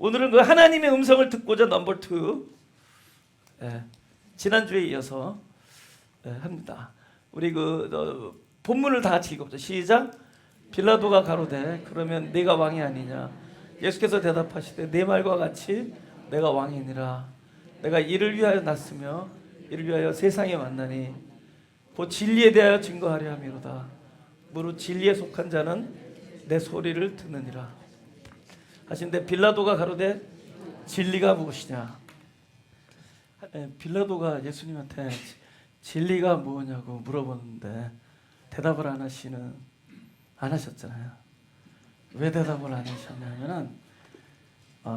오늘은 그 하나님의 음성을 듣고자 넘버 2. 지난주에 이어서 합니다. 우리 본문을 다 같이 읽어보자. 시작. 빌라도가 가로되 그러면 네가 왕이 아니냐. 예수께서 대답하시되 내 말과 같이 내가 왕이니라. 내가 이를 위하여 났으며 이를 위하여 세상에 왔나니 곧 진리에 대하여 증거하려 함이로다. 무릇 진리에 속한 자는 내 소리를 듣느니라 하신데 빌라도가 가로되 진리가 무엇이냐. 빌라도가 예수님한테 진리가 뭐냐고 물어보는데 대답을 안 하셨잖아요. 왜 대답을 안 하셨냐면은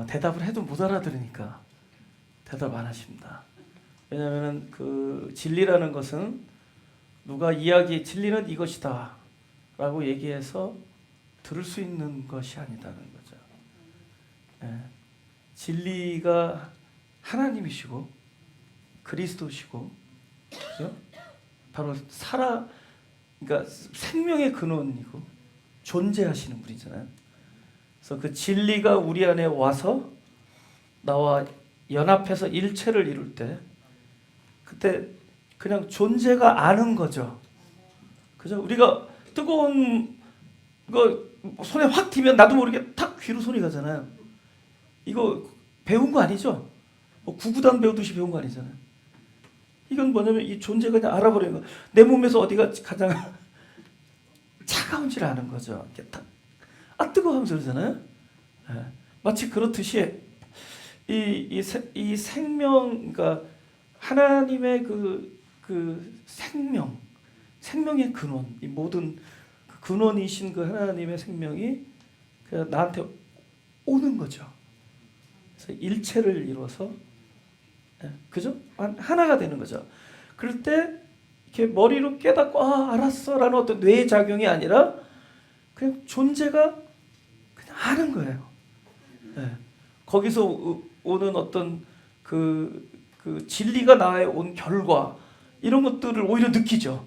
대답을 해도 못 알아들으니까 대답 안 하십니다. 왜냐하면은 그 진리라는 것은 누가 진리는 이것이다 라고 얘기해서 들을 수 있는 것이 아니다는 거죠. 진리가 하나님이시고 그리스도시고, 그죠? 바로 그러니까 생명의 근원이고 존재하시는 분이잖아요. 그래서 그 진리가 우리 안에 와서 나와 연합해서 일체를 이룰 때, 그때 그냥 존재가 아는 거죠. 그죠? 우리가 뜨거운 거 손에 확 튀면 나도 모르게 탁 귀로 손이 가잖아요. 이거 배운 거 아니죠? 구구단 배우듯이 배운 거 아니잖아요. 이건 뭐냐면 이 존재가 그냥 알아버리는 거. 내 몸에서 어디가 가장 차가운지를 아는 거죠. 이렇게 탁, 뜨거워 하면서 그러잖아요. 마치 그렇듯이 이 생명, 그러니까 하나님의 그 생명의 근원, 이 모든 그 근원이신 그 하나님의 생명이 그냥 나한테 오는 거죠. 그래서 일체를 이뤄서, 그죠? 하나가 되는 거죠. 그럴 때 이렇게 머리로 깨닫고 알았어라는 어떤 뇌의 작용이 아니라 그냥 존재가 그냥 아는 거예요. 거기서 오는 어떤 그 진리가 나에 온 결과, 이런 것들을 오히려 느끼죠.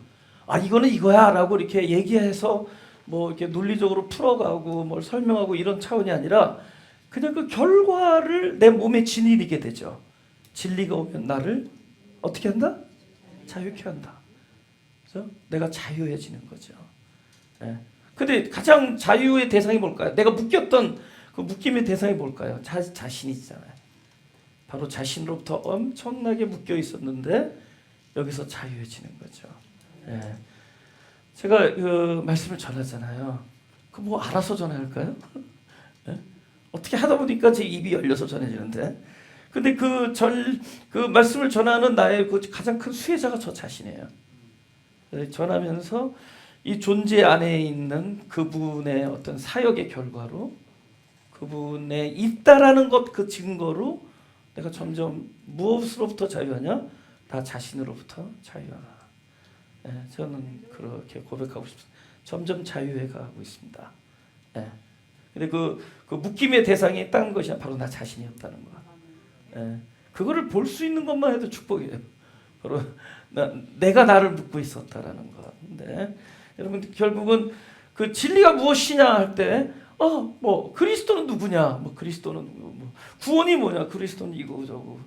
이거는 이거야라고 이렇게 얘기해서 뭐 이렇게 논리적으로 풀어가고 뭘 설명하고 이런 차원이 아니라 그냥 그 결과를 내 몸에 지니게 되죠. 진리가 오면 나를 어떻게 한다? 자유케 한다. 그래서 내가 자유해지는 거죠. 근데 가장 자유의 대상이 뭘까요? 내가 묶였던 그 묶임의 대상이 뭘까요? 자신이잖아요. 바로 자신으로부터 엄청나게 묶여 있었는데 여기서 자유해지는 거죠. 제가 그 말씀을 전하잖아요. 그 뭐 알아서 전할까요? 어떻게 하다 보니까 제 입이 열려서 전해지는데, 근데 그 말씀을 전하는 나의 그 가장 큰 수혜자가 저 자신이에요. 전하면서 이 존재 안에 있는 그분의 어떤 사역의 결과로, 그분에 있다라는 것 그 증거로 내가 점점 무엇으로부터 자유하냐? 나 자신으로부터 자유하나. 저는 그렇게 고백하고 싶습니다. 점점 자유해 가고 있습니다. 근데 그 묶임의 대상이 딴 것이 바로 나 자신이었다는 거. 그거를 볼 수 있는 것만 해도 축복이에요. 바로 내가 나를 묶고 있었다라는 거. 근데 여러분 결국은 그 진리가 무엇이냐 할 때, 뭐 그리스도는 누구냐? 뭐 그리스도는 뭐 구원이 뭐냐? 그리스도는 이거 저거.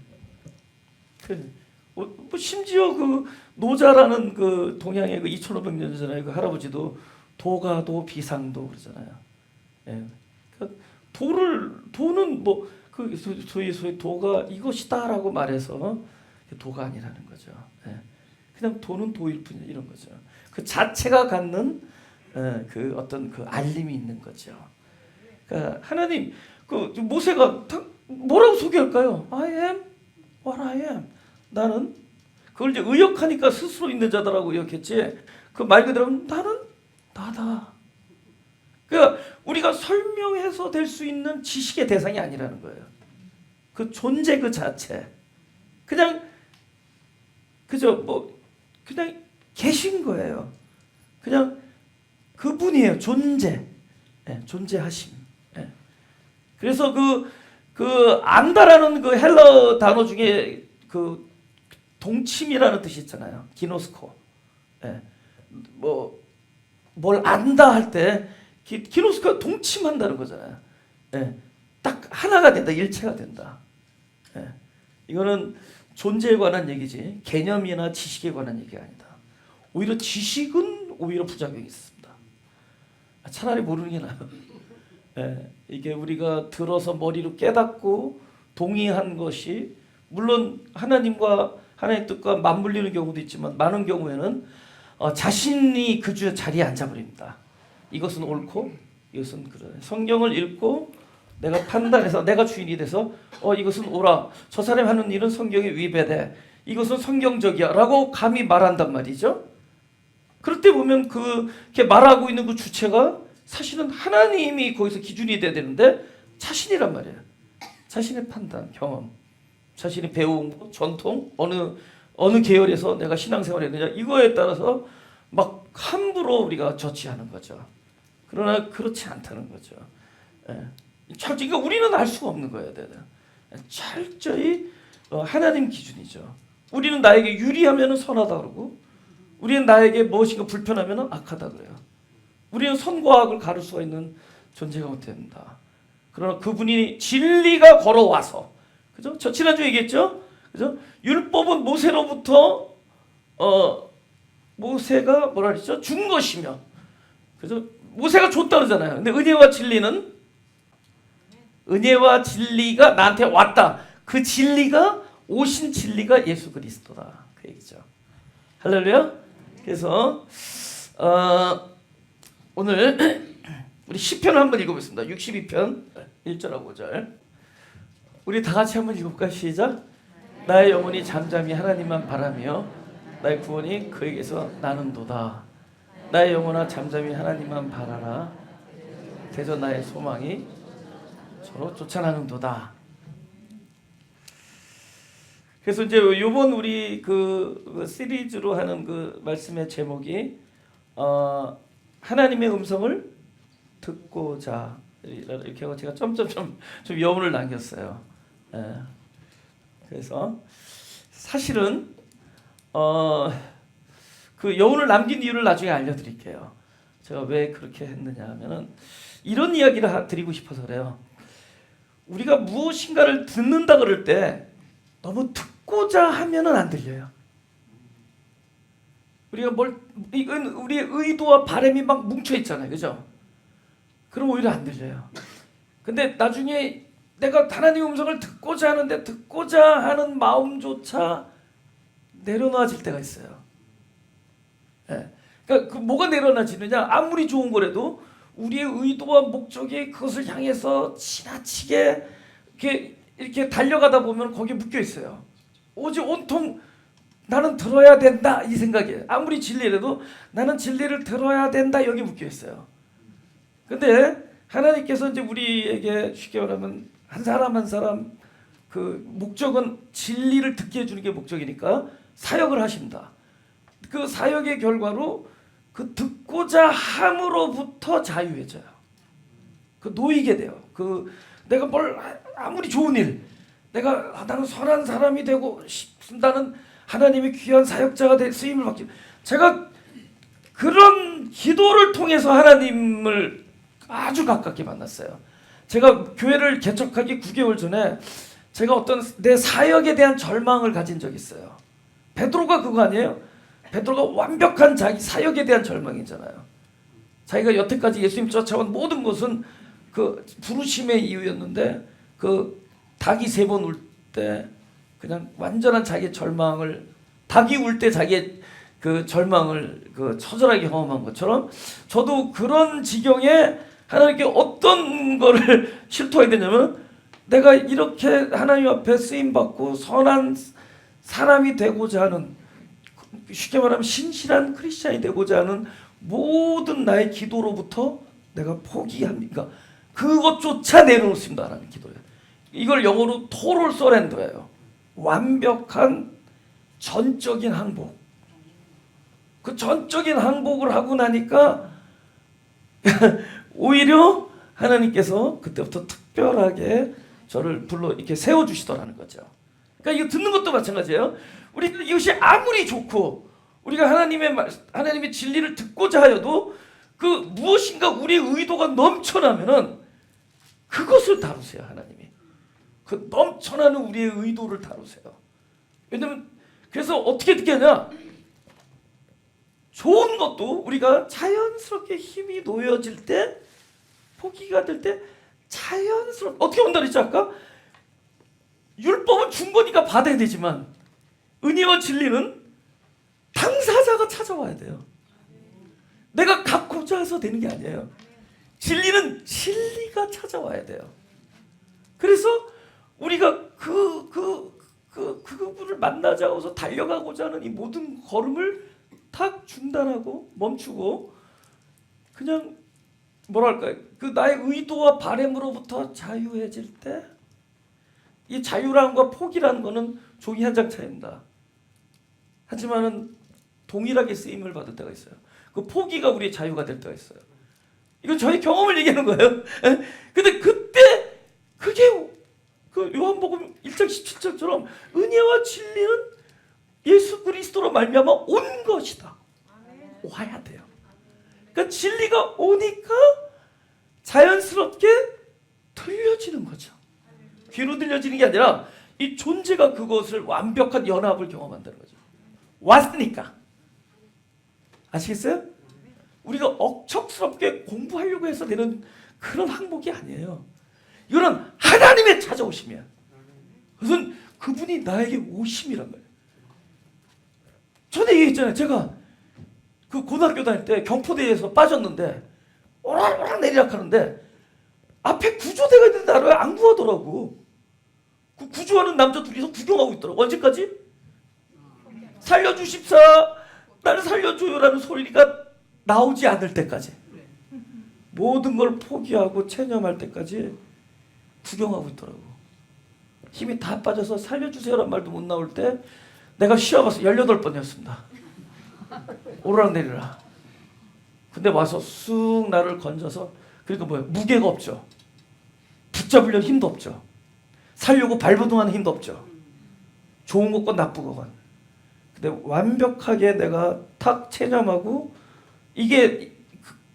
뭐 심지어 그 노자라는 그 동양의 그 2,500년 전에 그 할아버지도 도가도 비상도 그러잖아요. 도는 뭐 그 소위 도가 이것이다라고 말해서 도가 아니라는 거죠. 그냥 도는 도일 뿐이야, 이런 거죠. 그 자체가 갖는 그 어떤 그 알림이 있는 거죠. 그러니까 하나님, 그 모세가 뭐라고 소개할까요? I am what I am. 나는, 그걸 이제 의역하니까 스스로 있는 자다라고 의역했지, 그 말 그대로 나는 나다. 그러니까 우리가 설명해서 될 수 있는 지식의 대상이 아니라는 거예요. 그 존재 그 자체, 그냥 그저 뭐 그냥 계신 거예요. 그냥 그분이에요. 존재하심. 그래서 그 안다라는 그 헬러 단어 중에 그 동침이라는 뜻이 있잖아요. 기노스코. 뭘 안다 할 때 기노스코가 동침한다는 거잖아요. 딱 하나가 된다, 일체가 된다. 예. 이거는 존재에 관한 얘기지 개념이나 지식에 관한 얘기가 아니다. 오히려 지식은 오히려 부작용이 있습니다. 차라리 모르는 게 나아요. 예. 이게 우리가 들어서 머리로 깨닫고 동의한 것이 물론 하나님과 하나님의 뜻과 맞물리는 경우도 있지만 많은 경우에는 자신이 그 자리에 앉아버립니다. 이것은 옳고 이것은 그래. 성경을 읽고 내가 판단해서 내가 주인이 돼서 이것은 옳아. 저 사람이 하는 일은 성경에 위배돼. 이것은 성경적이야 라고 감히 말한단 말이죠. 그럴 때 보면 그렇게 말하고 있는 그 주체가 사실은 하나님이 거기서 기준이 돼야 되는데 자신이란 말이에요. 자신의 판단, 경험, 자신이 배운 거, 전통, 어느 계열에서 내가 신앙생활을 했느냐 이거에 따라서 막 함부로 우리가 저치하는 거죠. 그러나 그렇지 않다는 거죠. 예. 그러니까 우리는 알 수가 없는 거예요. 철저히 하나님 기준이죠. 우리는 나에게 유리하면 선하다 그러고 우리는 나에게 무엇인가 불편하면 악하다 그래요. 우리는 선과 악을 가를 수가 있는 존재가 못 된다. 그러나 그분이 진리가 걸어와서, 그죠? 저 지난주에 얘기했죠? 그죠? 율법은 모세로부터 모세가 뭐라 그랬죠? 준 것이며, 그죠? 모세가 줬다 그러잖아요. 근데 은혜와 진리가 나한테 왔다. 그 진리가 오신 진리가 예수 그리스도다. 그 얘기죠. 할렐루야. 그래서 오늘 우리 시편을 한번 읽어보겠습니다. 62편 1절하고 5절. 우리 다 같이 한번 읽어볼까요? 시작. 나의 영혼이 잠잠히 하나님만 바라며 나의 구원이 그에게서 나는도다. 나의 영혼아 잠잠히 하나님만 바라라. 대저 나의 소망이 서로 쫓아나는도다. 그래서 이제 요번 우리 그 시리즈로 하는 그 말씀의 제목이 하나님의 음성을 듣고자 이렇게 하고 제가 점점점 좀 여운을 남겼어요. 예. 그래서 사실은 그 여운을 남긴 이유를 나중에 알려드릴게요. 제가 왜 그렇게 했느냐 하면은 이런 이야기를 드리고 싶어서 그래요. 우리가 무엇인가를 듣는다 그럴 때 너무 듣고자 하면은 안 들려요. 우리가 우리의 의도와 바람이 막 뭉쳐 있잖아요, 그죠? 그럼 오히려 안 들려요. 근데 나중에 내가 하나님의 음성을 듣고자 하는데 듣고자 하는 마음조차 내려놔질 때가 있어요. 예. 그러니까 그 뭐가 내려놔지느냐? 아무리 좋은 거라도 우리의 의도와 목적이 그것을 향해서 지나치게 이렇게 달려가다 보면 거기에 묶여 있어요. 오직 온통 나는 들어야 된다 이 생각이에요. 아무리 진리라도 나는 진리를 들어야 된다 여기 묶여 있어요. 근데 하나님께서 이제 우리에게 쉽게 말하면 한 사람 한 사람 그 목적은 진리를 듣게 해주는 게 목적이니까 사역을 하십니다. 그 사역의 결과로 그 듣고자 함으로부터 자유해져요. 그 놓이게 돼요. 그 내가 아무리 좋은 일, 나는 선한 사람이 되고 싶다는 하나님의 귀한 사역자가 될 쓰임을 받기. 제가 그런 기도를 통해서 하나님을 아주 가깝게 만났어요. 제가 교회를 개척하기 9개월 전에 제가 어떤 내 사역에 대한 절망을 가진 적이 있어요. 베드로가 그거 아니에요? 베드로가 완벽한 자기 사역에 대한 절망이잖아요. 자기가 여태까지 예수님 쫓아온 모든 것은 그 부르심의 이유였는데 그 닭이 3번 울 때 그냥 완전한 자기의 절망을 닭이 울 때 자기의 그 절망을 그 처절하게 경험한 것처럼 저도 그런 지경에 하나님께 어떤 거를 실토해야 되냐면 내가 이렇게 하나님 앞에 쓰임받고 선한 사람이 되고자 하는 쉽게 말하면 신실한 크리스찬이 되고자 하는 모든 나의 기도로부터 내가 포기합니까? 그것조차 내려놓습니다. 하나님 기도에. 이걸 영어로 토럴 서렌더예요. 완벽한 전적인 항복. 그 전적인 항복을 하고 나니까 오히려 하나님께서 그때부터 특별하게 저를 불러 이렇게 세워주시더라는 거죠. 그러니까 이거 듣는 것도 마찬가지예요. 우리는 이것이 아무리 좋고 우리가 하나님의 진리를 듣고자 하여도 그 무엇인가 우리의 의도가 넘쳐나면은 그것을 다루세요. 하나님이 그 넘쳐나는 우리의 의도를 다루세요. 왜냐면 그래서 어떻게 느끼냐, 좋은 것도 우리가 자연스럽게 힘이 놓여질 때, 포기가 될 때 자연스럽게 어떻게 온다 그랬지 아까? 율법은 준 거니까 받아야 되지만 은혜와 진리는 당사자가 찾아와야 돼요. 내가 갖고자 해서 되는 게 아니에요. 진리는 진리가 찾아와야 돼요. 그래서 우리가 그분을 만나자고 해서 달려가고자 하는 이 모든 걸음을 탁 중단하고 멈추고 그냥 뭐랄까요, 그 나의 의도와 바램으로부터 자유해질 때, 이 자유라는과 포기라는 거는 종이 한 장 차이입니다. 하지만은 동일하게 쓰임을 받을 때가 있어요. 그 포기가 우리의 자유가 될 때가 있어요. 이건 저의 경험을 얘기하는 거예요. 근데 그때 그게 그 요한복음 1장 17절처럼 은혜와 진리는 예수 그리스도로 말미암아 온 것이다. 와야 돼요. 그러니까 진리가 오니까 자연스럽게 들려지는 거죠. 귀로 들려지는 게 아니라 이 존재가 그것을 완벽한 연합을 경험한다는 거죠. 왔으니까. 아시겠어요? 우리가 억척스럽게 공부하려고 해서 되는 그런 항목이 아니에요. 이거는 하나님의 찾아오심이야. 그것은 그분이 나에게 오심이란 거예요. 전에 얘기했잖아요. 제가 그 고등학교 다닐 때 경포대에서 빠졌는데 오락오락 내리락 하는데 앞에 구조대가 있는데 나를 안 구하더라고. 그 구조하는 남자 둘이서 구경하고 있더라고. 언제까지? 살려주십사, 나를 살려줘요라는 소리가 나오지 않을 때까지, 모든 걸 포기하고 체념할 때까지 구경하고 있더라고. 힘이 다 빠져서 살려주세요란 말도 못 나올 때 내가 쉬어가서 18번이었습니다. 오르락 내리락. 근데 와서 쑥 나를 건져서, 그러니까 뭐예요? 무게가 없죠. 붙잡으려는 힘도 없죠. 살려고 발버둥하는 힘도 없죠. 좋은 것과 나쁜 것과. 근데 완벽하게 내가 탁 체념하고, 이게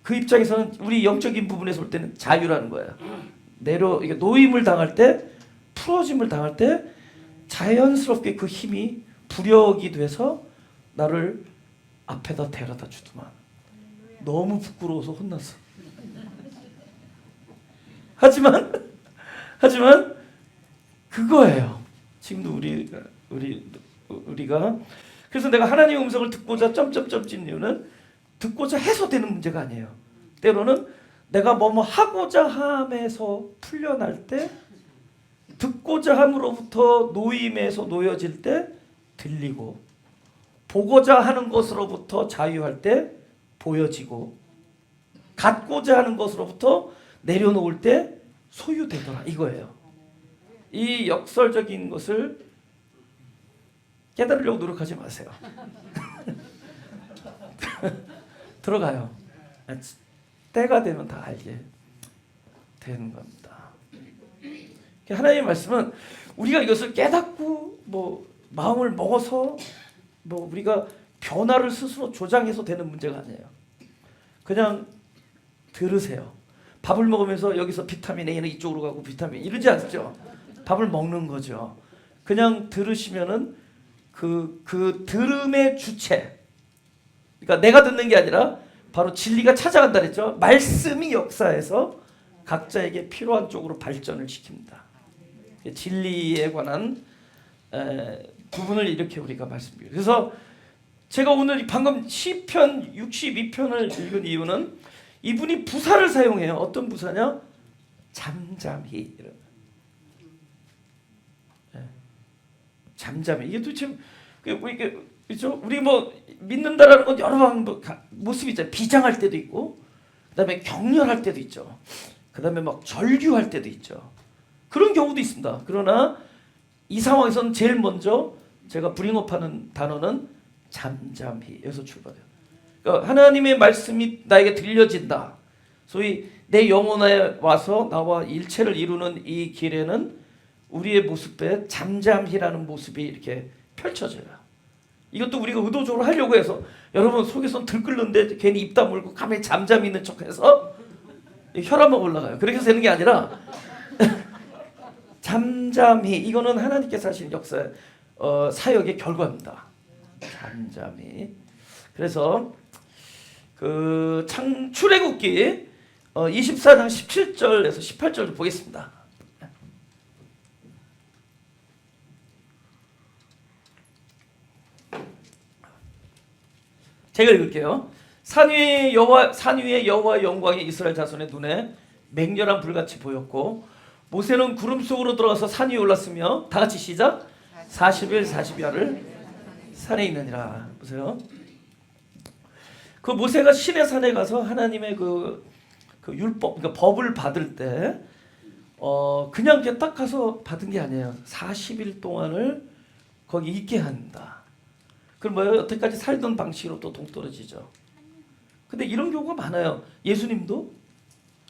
그 입장에서는 우리 영적인 부분에서 볼 때는 자유라는 거예요. 이게 노임을 당할 때, 풀어짐을 당할 때 자연스럽게 그 힘이 부력이 돼서 나를 앞에다 데려다 주더만. 너무 부끄러워서 혼났어. 하지만 그거예요. 지금도 우리가 그래서 내가 하나님의 음성을 듣고자 점점점진 이유는 듣고자 해서 되는 문제가 아니에요. 때로는 내가 뭐뭐 하고자 함에서 풀려날 때, 듣고자 함으로부터 노임에서 놓여질 때 들리고, 보고자 하는 것으로부터 자유할 때 보여지고, 갖고자 하는 것으로부터 내려놓을 때 소유되더라, 이거예요. 이 역설적인 것을 깨달으려고 노력하지 마세요. 들어가요. 때가 되면 다 알게 되는 겁니다. 하나님의 말씀은 우리가 이것을 깨닫고 뭐 마음을 먹어서 뭐 우리가 변화를 스스로 조장해서 되는 문제가 아니에요. 그냥 들으세요. 밥을 먹으면서 여기서 비타민 A는 이쪽으로 가고 비타민 이러지 않죠. 밥을 먹는 거죠. 그냥 들으시면은 그 들음의 주체, 그러니까 내가 듣는 게 아니라 바로 진리가 찾아간다 그랬죠. 말씀이 역사해서 각자에게 필요한 쪽으로 발전을 시킵니다. 진리에 관한 부분을 이렇게 우리가 말씀드려요. 그래서 제가 오늘 방금 시편 62편을 읽은 이유는 이분이 부사를 사용해요. 어떤 부사냐? 잠잠히. 잠잠히. 이게 도대체 이게 그렇죠? 우리 뭐 믿는다라는 건 여러 모습이 있잖아요. 비장할 때도 있고, 그다음에 격렬할 때도 있죠. 그다음에 막 절규할 때도 있죠. 그런 경우도 있습니다. 그러나 이 상황에서는 제일 먼저 제가 브링업하는 단어는 잠잠히에서 출발해요. 그러니까 하나님의 말씀이 나에게 들려진다. 소위 내 영혼에 와서 나와 일체를 이루는 이 길에는 우리의 모습에 잠잠히라는 모습이 이렇게 펼쳐져요. 이것도 우리가 의도적으로 하려고 해서, 여러분 속에선 들끓는데 괜히 입 다물고 가만히 잠잠히 있는 척해서 혈압만 올라가요. 그렇게 해서 되는 게 아니라 잠잠히 이거는 하나님께서 하신 역사 사역의 결과입니다. 잠잠히. 그래서 그 출애굽기 24장 17절에서 18절을 보겠습니다. 제가 읽을게요. 산 위의 여호와의 영광이 이스라엘 자손의 눈에 맹렬한 불같이 보였고 모세는 구름 속으로 들어가서 산 위에 올랐으며 다 같이 시작. 40일 40야를 산에 있느니라. 보세요. 그 모세가 시내 산에 가서 하나님의 그 율법, 그러니까 법을 받을 때 그냥 이렇게 딱 가서 받은 게 아니에요. 40일 동안을 거기 있게 한다. 그럼 뭐예요? 여태까지 살던 방식으로 또 동떨어지죠. 근데 이런 경우가 많아요. 예수님도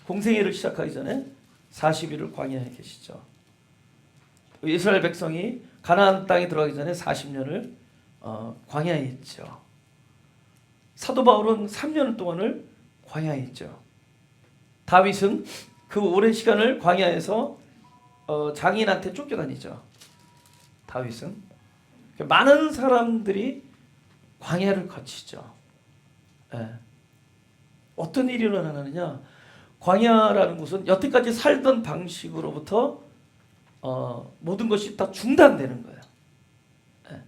공생애를 시작하기 전에 40일을 광야에 계시죠. 이스라엘 백성이 가나안 땅에 들어가기 전에 40년을 광야에 있죠. 사도 바울은 3년 동안을 광야에 있죠. 다윗은 그 오랜 시간을 광야에서 장인한테 쫓겨다니죠. 다윗은 많은 사람들이 광야를 거치죠. 예. 어떤 일이 일어나느냐? 광야라는 곳은 여태까지 살던 방식으로부터 모든 것이 다 중단되는 거예요. 예.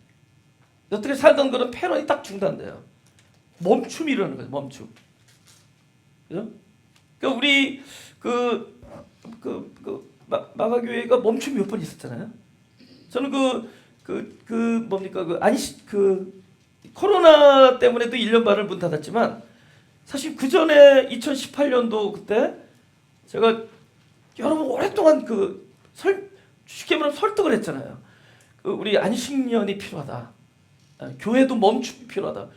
여태까지 살던 그런 패런이 딱 중단돼요. 멈춤이 일어나는 거예요. 멈춤. 그죠? 그러니까 우리 마가교회가 멈춤이 몇 번 있었잖아요. 저는 코로나 때문에도 1년 반을 문 닫았지만 사실 그 전에 2018년도 그때 제가 여러 번 오랫동안 쉽게 말하면 설득을 했잖아요. 우리 안식년이 필요하다. 교회도 멈춤이 필요하다.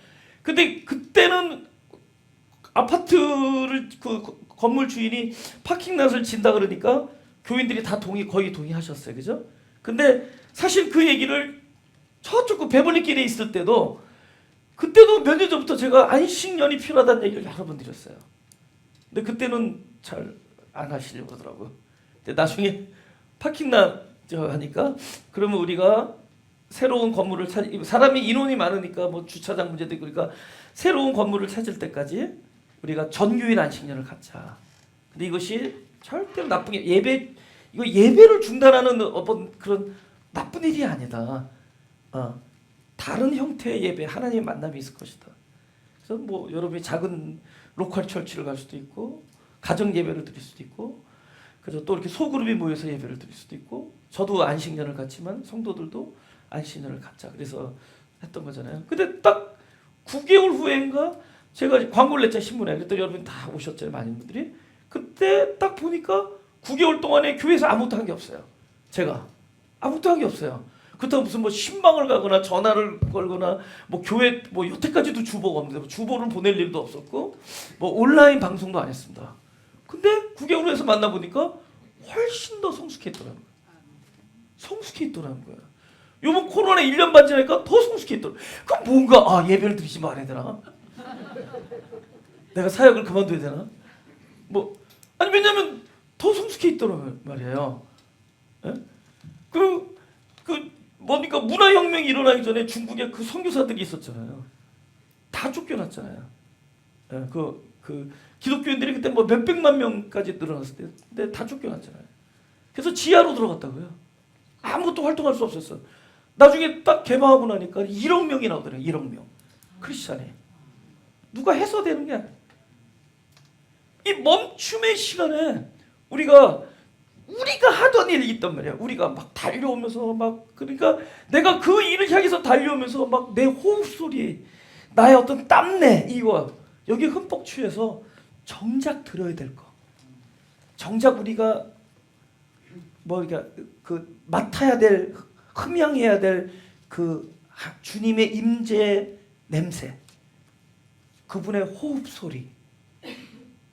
근데 그때는 아파트를 건물 주인이 파킹랏을 진다 그러니까 교인들이 다 거의 동의하셨어요. 그죠? 근데 사실 그 얘기를 저쪽 베벌리길에 있을 때도 그때도 몇 년 전부터 제가 안식년이 필요하다는 얘기를 여러 번 드렸어요. 근데 그때는 잘 안 하시려고 그러더라고요. 근데 나중에 파킹랏 하니까 그러면 우리가 새로운 건물을 사람이 인원이 많으니까 뭐 주차장 문제도 있고 그러니까 새로운 건물을 찾을 때까지 우리가 전교인 안식년을 갖자. 근데 이것이 절대로 나쁜 게 예배를 중단하는 어떤 그런 나쁜 일이 아니다. 다른 형태의 예배, 하나님의 만남이 있을 것이다. 그래서 뭐 여러분이 작은 로컬 철치를 갈 수도 있고 가정 예배를 드릴 수도 있고 그래서 또 이렇게 소그룹이 모여서 예배를 드릴 수도 있고 저도 안식년을 갖지만 성도들도 안식년을 갖자. 그래서 했던 거잖아요. 근데 딱 9개월 후인가 제가 광고를 냈잖아요. 신문에. 그랬더니 여러분 다 오셨잖아요. 많은 분들이. 그때 딱 보니까 9개월 동안에 교회에서 아무것도 한 게 없어요. 제가 아무것도 한 게 없어요. 그렇다고 무슨 뭐 신방을 가거나 전화를 걸거나 뭐 교회 뭐 여태까지도 주보가 없는데 뭐 주보를 보낼 일도 없었고 뭐 온라인 방송도 안 했습니다. 근데 9개월 후에서 만나보니까 훨씬 더 성숙했더라는 거예요. 성숙했더라는 거예요. 요번 코로나 1년 반 지나니까 더 성숙했더라고요. 그럼 뭔가 예배를 드리지 말아야 되나? 내가 사역을 그만둬야 되나? 왜냐면 더 성숙해 있더란 말이에요. 예? 뭡니까 문화혁명이 일어나기 전에 중국에 그 선교사들이 있었잖아요. 다 쫓겨났잖아요. 예, 기독교인들이 그때 뭐 몇백만 명까지 늘어났을 때, 근데 다 쫓겨났잖아요. 그래서 지하로 들어갔다고요. 아무것도 활동할 수 없었어. 나중에 딱 개방하고 나니까 1억 명이 나오더래요. 1억 명. 크리스찬이. 누가 해서되는 게 아니에요. 이 멈춤의 시간에 우리가 하던 일이 있단 말이야. 우리가 막 달려오면서 그러니까 내가 그 일을 향해서 달려오면서 막 내 호흡 소리, 나의 어떤 땀내 이거 여기 흠뻑 취해서 정작 들어야 될 거. 정작 우리가 맡아야 될 흠양해야 될 그 주님의 임재 냄새, 그분의 호흡 소리,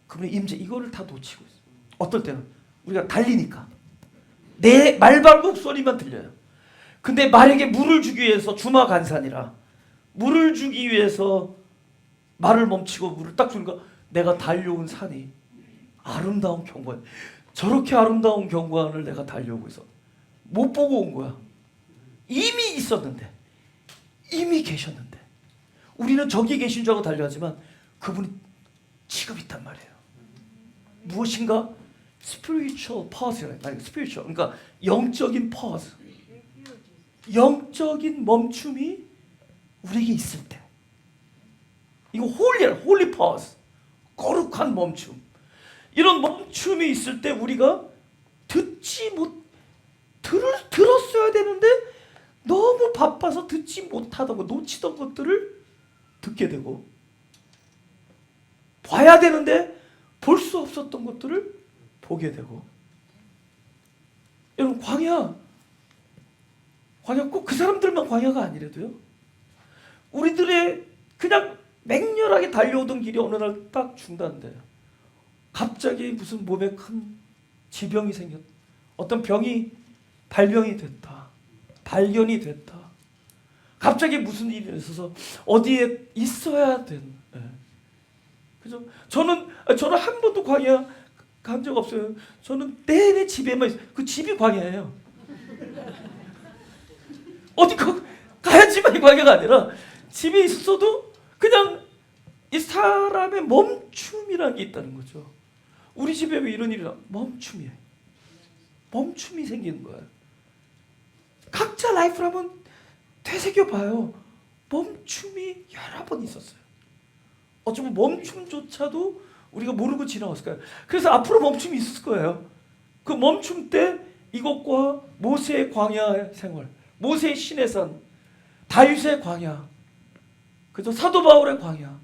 그분의 임재 이거를 다 놓치고 있어. 어떨 때는 우리가 달리니까 내 말발굽 소리만 들려요. 근데 말에게 물을 주기 위해서 주마간산이라 물을 주기 위해서 말을 멈추고 물을 딱 주니까 내가 달려온 산이 아름다운 경관, 저렇게 아름다운 경관을 내가 달려오고 있어. 못 보고 온 거야. 이미 있었는데, 이미 계셨는데, 우리는 저기 계신 줄 알고 달려가지만 그분이 지금 있단 말이에요. 무엇인가 spiritual pause라는, 아니 spiritual, 그러니까 영적인 pause, 영적인 멈춤이 우리에게 있을 때, 이거 holy pause, 거룩한 멈춤. 이런 멈춤이 있을 때 우리가 들었어야 되는데 너무 바빠서 듣지 못하던 거, 놓치던 것들을 듣게 되고, 봐야 되는데 볼 수 없었던 것들을 보게 되고. 여러분, 광야 꼭 그 사람들만 광야가 아니래도요, 우리들의 그냥 맹렬하게 달려오던 길이 어느 날 딱 중단돼요. 갑자기 무슨 몸에 큰 질병이 생겼다, 어떤 병이 발병이 됐다, 발견이 됐다, 갑자기 무슨 일이 있어서 어디에 있어야 된. 그죠? 저는 한 번도 광야 간 적 없어요. 저는 내내 집에만 있어요. 그 집이 광야예요. 어디 가야지만이 광야가 아니라 집에 있어도 그냥 이 사람의 멈춤이라는 게 있다는 거죠. 우리 집에 왜 이런 일이 나? 멈춤이에요. 멈춤이 생기는 거예요. 각자 라이프를 한번 되새겨봐요. 멈춤이 여러 번 있었어요. 어쩌면 멈춤조차도 우리가 모르고 지나갔을 거예요. 그래서 앞으로 멈춤이 있을 거예요. 그 멈춤 때 이것과 모세의 광야 생활, 모세의 신의 산, 다윗의 광야, 그죠? 사도 바울의 광야,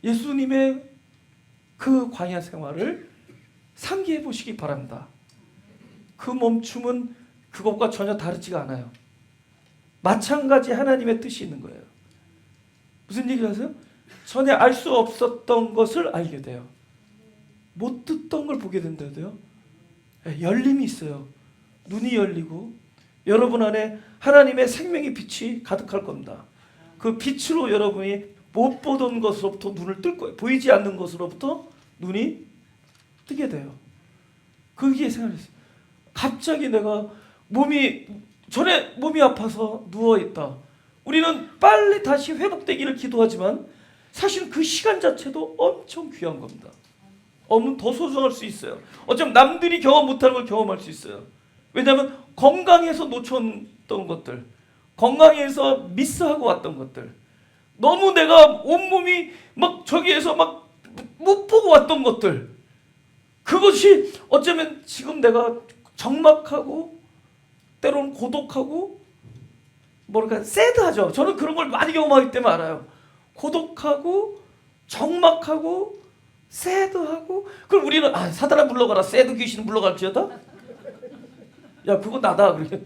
예수님의 그 광야 생활을 상기해 보시기 바랍니다. 그 멈춤은 그것과 전혀 다르지가 않아요. 마찬가지 하나님의 뜻이 있는 거예요. 무슨 얘기를 하세요? 전에 알 수 없었던 것을 알게 돼요. 못 듣던 걸 보게 된다고요. 열림이 있어요. 눈이 열리고 여러분 안에 하나님의 생명의 빛이 가득할 겁니다. 그 빛으로 여러분이 못 보던 것으로부터 눈을 뜰 거예요. 보이지 않는 것으로부터 눈이 뜨게 돼요. 그게 생활했어요. 갑자기 내가 전에 몸이 아파서 누워있다. 우리는 빨리 다시 회복되기를 기도하지만 사실 그 시간 자체도 엄청 귀한 겁니다. 더 소중할 수 있어요. 어쩌면 남들이 경험 못하는 걸 경험할 수 있어요. 왜냐하면 건강해서 놓쳤던 것들, 건강해서 미스하고 왔던 것들, 너무 내가 온몸이 막 저기에서 막 못 보고 왔던 것들, 그것이 어쩌면 지금 내가 적막하고 때로는 고독하고 뭐랄까 새드하죠. 저는 그런 걸 많이 경험하기 때문에 알아요. 고독하고 적막하고 새드하고. 그럼 우리는 사단아 물러가라, 새드 귀신 물러갈지어다. 야 그거 나다. 그래.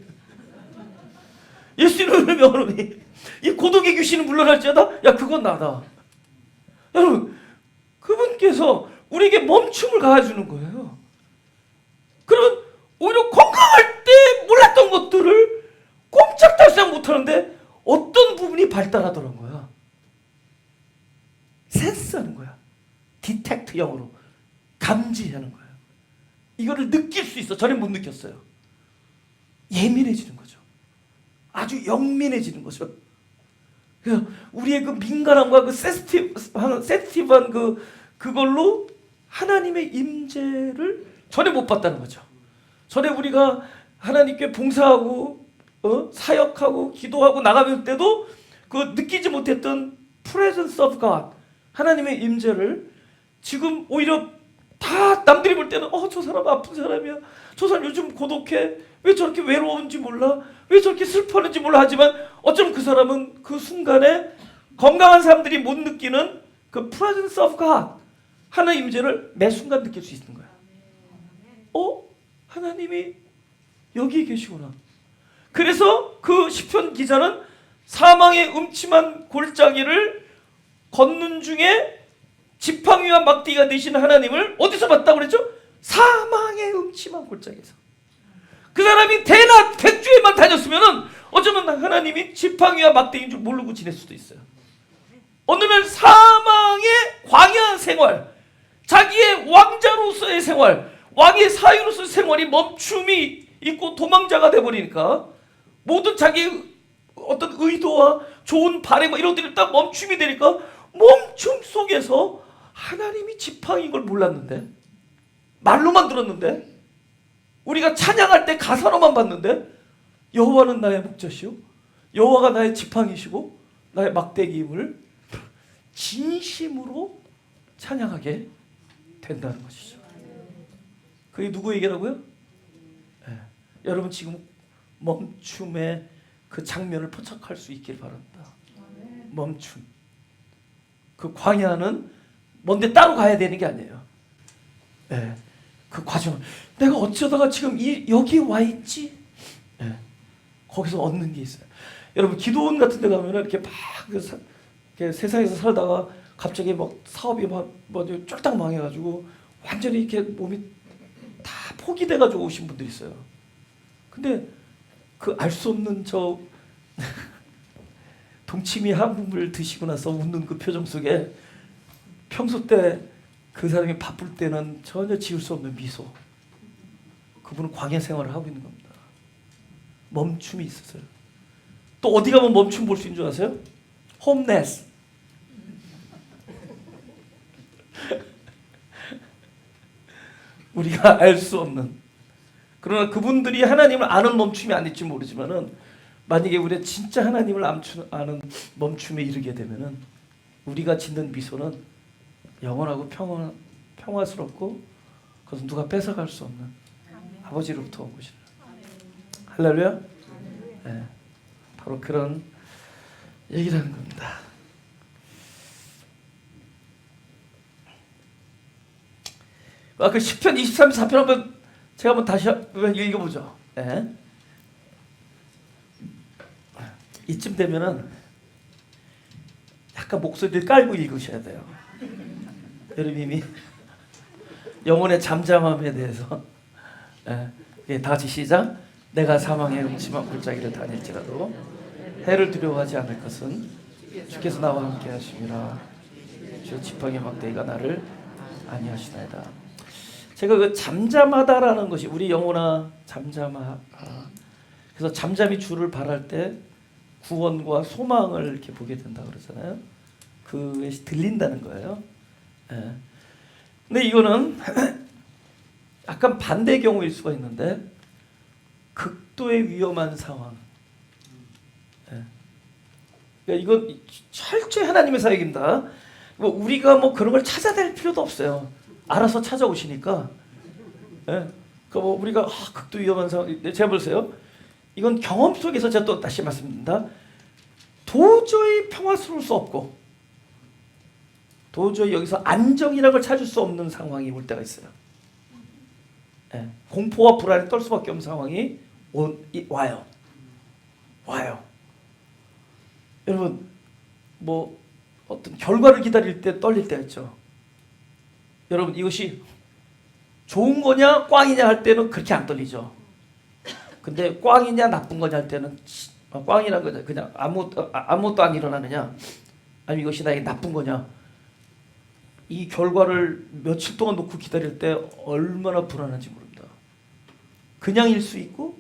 예수님의 명령이 이 고독의 귀신은 물러날지어다. 야 그건 나다. 여러분, 그분께서 우리에게 멈춤을 가해주는 거예요. 그러면 오히려 건강할 때 몰랐던 것들을 꼼짝달싹 못하는데 어떤 부분이 발달하더란 거야. 센스하는 거야. 디텍트 영어로 감지하는 거예요. 이거를 느낄 수 있어. 전에 못 느꼈어요. 예민해지는 거죠. 아주 영민해지는 거죠. 우리의 그 민감함과 그 센시티브한 그걸로 하나님의 임재를 전에 못 봤다는 거죠. 전에 우리가 하나님께 봉사하고 사역하고 기도하고 나가볼 때도 그 느끼지 못했던 presence of God, 하나님의 임재를 지금 오히려 다 남들이 볼 때는 저 사람 아픈 사람이야, 저 사람 요즘 고독해, 왜 저렇게 외로운지 몰라, 왜 저렇게 슬퍼하는지 몰라 하지만 어쩌면 그 사람은 그 순간에 건강한 사람들이 못 느끼는 그 presence of God, 하나님의 임재를 매 순간 느낄 수 있는 거야. 하나님이 여기 계시구나. 그래서 그 시편 기자는 사망의 음침한 골짜기를 걷는 중에 지팡이와 막대기가 되신 하나님을 어디서 봤다고 그랬죠? 사망의 음침한 골짜기에서. 그 사람이 대낮 백주에만 다녔으면은 어쩌면 하나님이 지팡이와 막대기인 줄 모르고 지낼 수도 있어요. 어느 날 사망의 광야 생활, 자기의 왕자로서의 생활, 왕의 사유로서의 생활이 멈춤이 잊고 도망자가 돼버리니까 모든 자기 어떤 의도와 좋은 바램 이런 것들이 딱 멈춤이 되니까 멈춤 속에서 하나님이 지팡이인 걸 몰랐는데, 말로만 들었는데, 우리가 찬양할 때 가사로만 봤는데, 여호와는 나의 목자시오, 여호와가 나의 지팡이시고 나의 막대기임을 진심으로 찬양하게 된다는 것이죠. 그게 누구 얘기라고요? 네. 여러분 지금 멈춤의 그 장면을 포착할 수 있길 바랍니다. 멈춤. 그 광야는 뭔데 따로 가야 되는 게 아니에요. 네. 그 과정. 내가 어쩌다가 지금 여기 와 있지? 네. 거기서 얻는 게 있어요. 여러분 기도원 같은 데 가면은 이렇게 막 이렇게 세상에서 살다가 갑자기 막 사업이 막 쫄딱 망해가지고 완전히 이렇게 몸이 다 포기돼가지고 오신 분들이 있어요. 근데 그 알 수 없는 저 동치미 한 분을 드시고 나서 웃는 그 표정 속에 평소 때 그 사람이 바쁠 때는 전혀 지울 수 없는 미소. 그분은 광야 생활을 하고 있는 겁니다. 멈춤이 있었어요. 또 어디 가면 멈춤 볼 수 있는 줄 아세요? 홈네스. 우리가 알 수 없는. 그러나 그분들이 하나님을 아는 멈춤이 아닐지 모르지만은 만약에 우리가 진짜 하나님을 아는 멈춤에 이르게 되면은 우리가 짓는 미소는 영원하고 평화스럽고 그것은 누가 뺏어갈 수 없는 아버지로부터 온 것이라. 할렐루야. 네, 바로 그런 얘기라는 겁니다. 아까 10편, 23, 4편 한번 제가 한번 다시 읽어보죠. 네. 이쯤 되면은 약간 목소리를 깔고 읽으셔야 돼요. 여러분 이미 영혼의 잠잠함에 대해서 예, 다 같이 시작. 내가 사망의 음침한 골짜기를 다닐지라도 해를 두려워하지 않을 것은 주께서 나와 함께 하심이라. 주 지팡이 막대기가 나를 안위하시나이다. 제가 그 잠잠하다라는 것이 우리 영혼아 잠잠하라. 그래서 잠잠히 주를 바랄 때 구원과 소망을 이렇게 보게 된다 그러잖아요. 그것이 들린다는 거예요. 예. 근데 이거는 약간 반대 경우일 수가 있는데 극도의 위험한 상황. 예. 그러니까 이건 철저히 하나님의 사역입니다. 뭐 우리가 뭐 그런 걸 찾아낼 필요도 없어요. 알아서 찾아오시니까. 예. 뭐 우리가 극도 위험한 상황. 제가 보세요. 이건 경험 속에서 제가 또 다시 말씀드립니다. 도저히 평화스러울 수 없고 도저히 여기서 안정이라는 걸 찾을 수 없는 상황이 올 때가 있어요. 예. 공포와 불안에 떨 수밖에 없는 상황이 와요. 여러분 뭐 어떤 결과를 기다릴 때 떨릴 때가 있죠. 여러분 이것이 좋은 거냐 꽝이냐 할 때는 그렇게 안 떨리죠. 근데 꽝이냐 나쁜 거냐 할 때는 꽝이란 거죠. 그냥 아무것도 안 일어나느냐 아니면 이것이 나에게 나쁜 거냐, 이 결과를 며칠 동안 놓고 기다릴 때 얼마나 불안한지 모릅니다. 그냥일 수 있고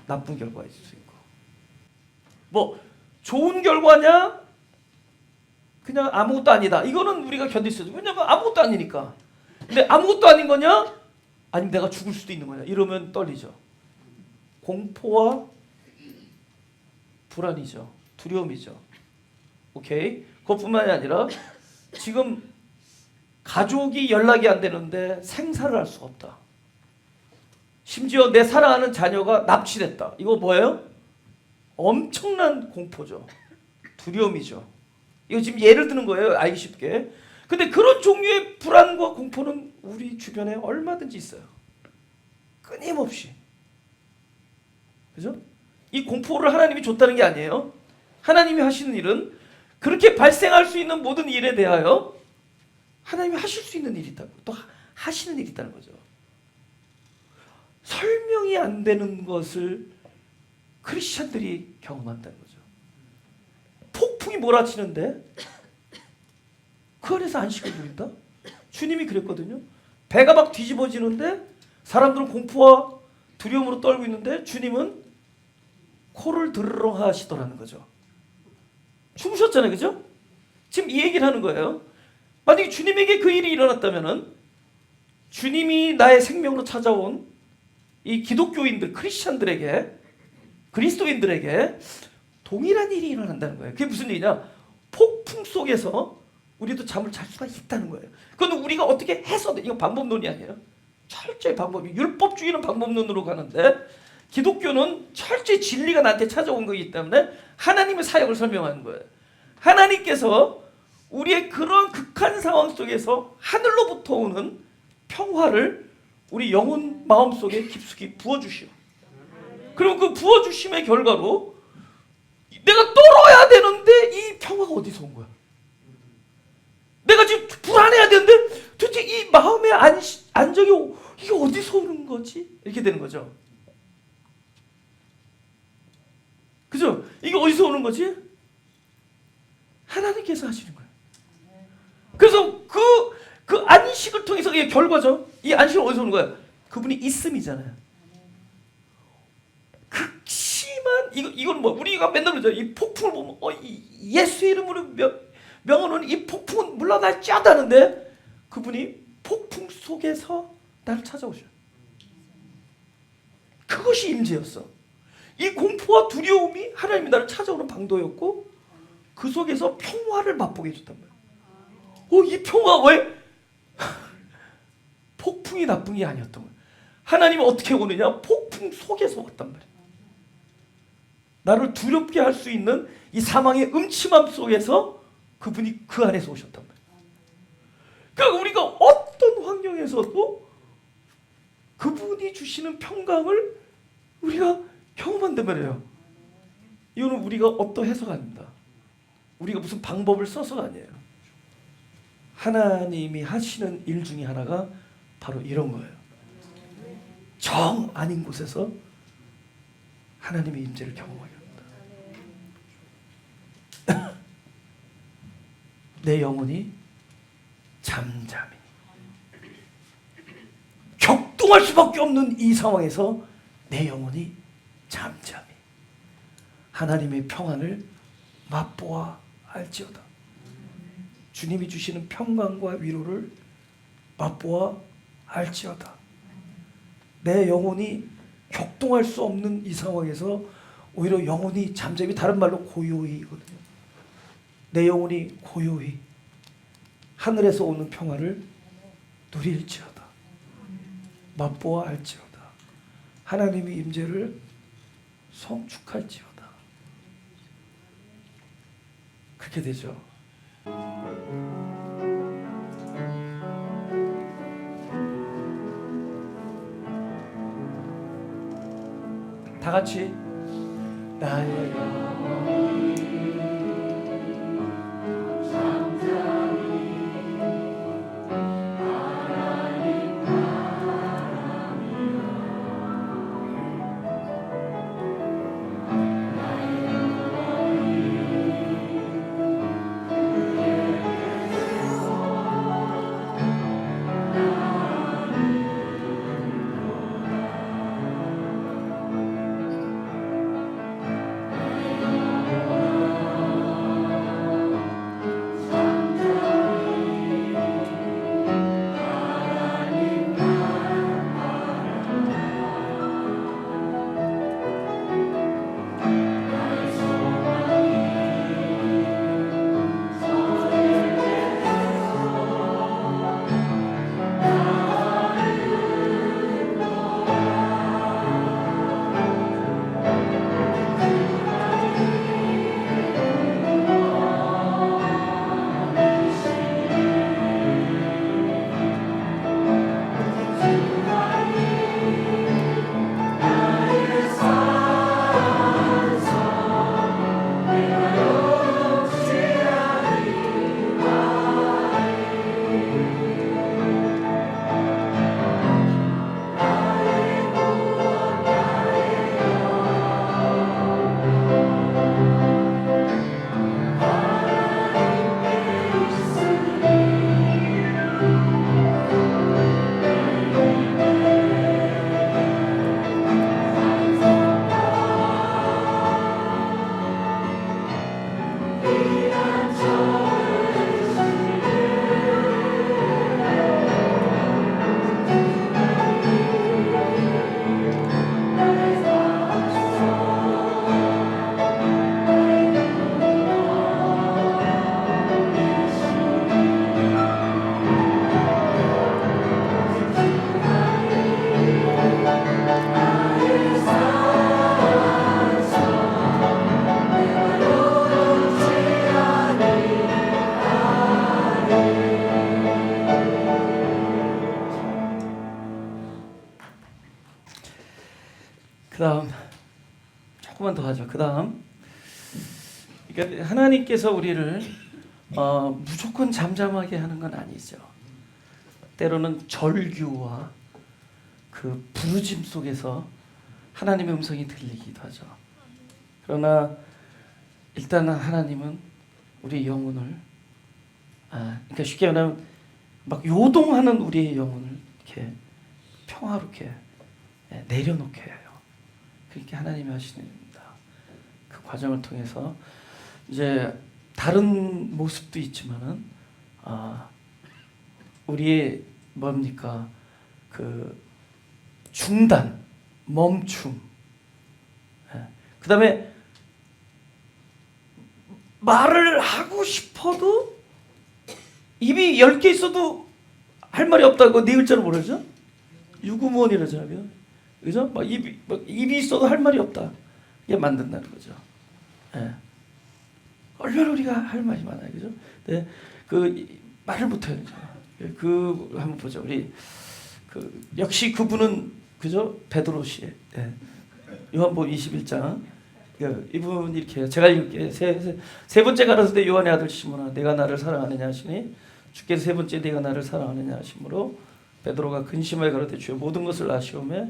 나쁜 결과일 수 있고. 뭐 좋은 결과냐 그냥 아무것도 아니다, 이거는 우리가 견딜 수 있어요. 왜냐면 아무것도 아니니까. 근데 아무것도 아닌 거냐 아니면 내가 죽을 수도 있는 거냐 이러면 떨리죠. 공포와 불안이죠. 두려움이죠. 오케이? 그것뿐만이 아니라 지금 가족이 연락이 안 되는데 생사를 알 수가 없다. 심지어 내 사랑하는 자녀가 납치됐다. 이거 뭐예요? 엄청난 공포죠. 두려움이죠. 이거 지금 예를 드는 거예요. 알기 쉽게. 근데 그런 종류의 불안과 공포는 우리 주변에 얼마든지 있어요. 끊임없이. 그죠? 이 공포를 하나님이 줬다는 게 아니에요. 하나님이 하시는 일은 그렇게 발생할 수 있는 모든 일에 대하여 하나님이 하실 수 있는 일이 있다고, 또 하시는 일이 있다는 거죠. 설명이 안 되는 것을 크리스천들이 경험한다는 거죠. 폭풍이 몰아치는데 그 안에서 안식을 누린다? 주님이 그랬거든요. 배가 막 뒤집어지는데 사람들은 공포와 두려움으로 떨고 있는데 주님은 코를 드르렁 하시더라는 거죠. 죽으셨잖아요, 그죠? 지금 이 얘기를 하는 거예요. 만약에 주님에게 그 일이 일어났다면은 주님이 나의 생명으로 찾아온 이 기독교인들, 크리스천들에게, 그리스도인들에게 동일한 일이 일어난다는 거예요. 그게 무슨 일이냐? 폭풍 속에서 우리도 잠을 잘 수가 있다는 거예요. 그건 우리가 어떻게 해서, 이거 방법론이 아니에요. 철저히 방법이, 율법주의는 방법론으로 가는데 기독교는 철저히 진리가 나한테 찾아온 거기 때문에 하나님의 사역을 설명하는 거예요. 하나님께서 우리의 그런 극한 상황 속에서 하늘로부터 오는 평화를 우리 영혼 마음속에 깊숙이 부어주시오. 그럼 그 부어주심의 결과로 내가 떨어야 되는데 이 평화가 어디서 온 거야? 내가 지금 불안해야 되는데 도대체 이 마음의 안정이 이게 어디서 오는 거지? 이렇게 되는 거죠. 그죠? 이게 어디서 오는 거지? 하나님께서 하시는 거예요. 그래서 그 안식을 통해서 이게 결과죠. 이 안식은 어디서 오는 거야? 그분이 있음이잖아요. 극심한 이건 뭐 우리가 맨날 그러죠. 이 폭풍을 보면 예수 이름으로 명하노니 이 폭풍은 물러날지 않다는데 그분이 폭풍 속에서 나를 찾아오셔요. 그것이 임재였어. 이 공포와 두려움이 하나님이 나를 찾아오는 방도였고 그 속에서 평화를 맛보게 해줬단 말이야. 이 평화 왜? 폭풍이 나쁜 게 아니었던 거야. 하나님은 어떻게 오느냐? 폭풍 속에서 왔단 말이야. 나를 두렵게 할 수 있는 이 사망의 음침함 속에서 그분이 그 안에서 오셨단 말이야. 그러니까 우리가 어떤 환경에서도 그분이 주시는 평강을 우리가 경험한단 말이에요. 이거는 우리가 어떠해서가 아닙니다. 우리가 무슨 방법을 써서가 아니에요. 하나님이 하시는 일 중에 하나가 바로 이런 거예요. 정 아닌 곳에서 하나님의 임재를 경험하게 합니다. 내 영혼이 잠잠히 격동할 수밖에 없는 이 상황에서 내 영혼이 잠잠히 하나님의 평안을 맛보아 알지어다. 주님이 주시는 평강과 위로를 맛보아 알지어다. 내 영혼이 격동할 수 없는 이 상황에서 오히려 영혼이 잠잠히, 다른 말로 고요히거든요. 내 영혼이 고요히 하늘에서 오는 평화를 누릴지어다. 맛보아 알지어다. 하나님의 임재를 성축할지어다. 그렇게 되죠. 다 같이 나의 영혼이 그다음 조금만 더 하죠. 그다음 그러니까 하나님께서 우리를 무조건 잠잠하게 하는 건 아니죠. 때로는 절규와 그 부르짐 속에서 하나님의 음성이 들리기도 하죠. 그러나 일단은 하나님은 우리 영혼을 그러니까 쉽게 말하면 막 요동하는 우리의 영혼을 이렇게 평화롭게 내려놓게 해요. 그렇게 하나님이 하시는 일입니다. 그 과정을 통해서 이제 다른 모습도 있지만은 우리의 뭡니까 그 중단, 멈춤. 그다음에 말을 하고 싶어도 입이 10개 있어도 할 말이 없다고 네 글자로 뭐라죠? 유구무원이라잖아요. 그죠? 막 입이 있어도 할 말이 없다. 이게 만든다는 거죠. 얼마나 우리가 할 말이 많아요. 그죠? 네, 그 말을 못 해요. 그 한번 보죠. 우리 그 역시 그분은 그죠? 베드로시. 요한복음 21장. 이분 이렇게 제가 읽게 세 번째 가라사대 요한의 아들 시몬아 내가 나를 사랑하느냐 하시니 주께서 세 번째 내가 나를 사랑하느냐 하시므로 베드로가 근심하여 가로되 주여 모든 것을 아시오매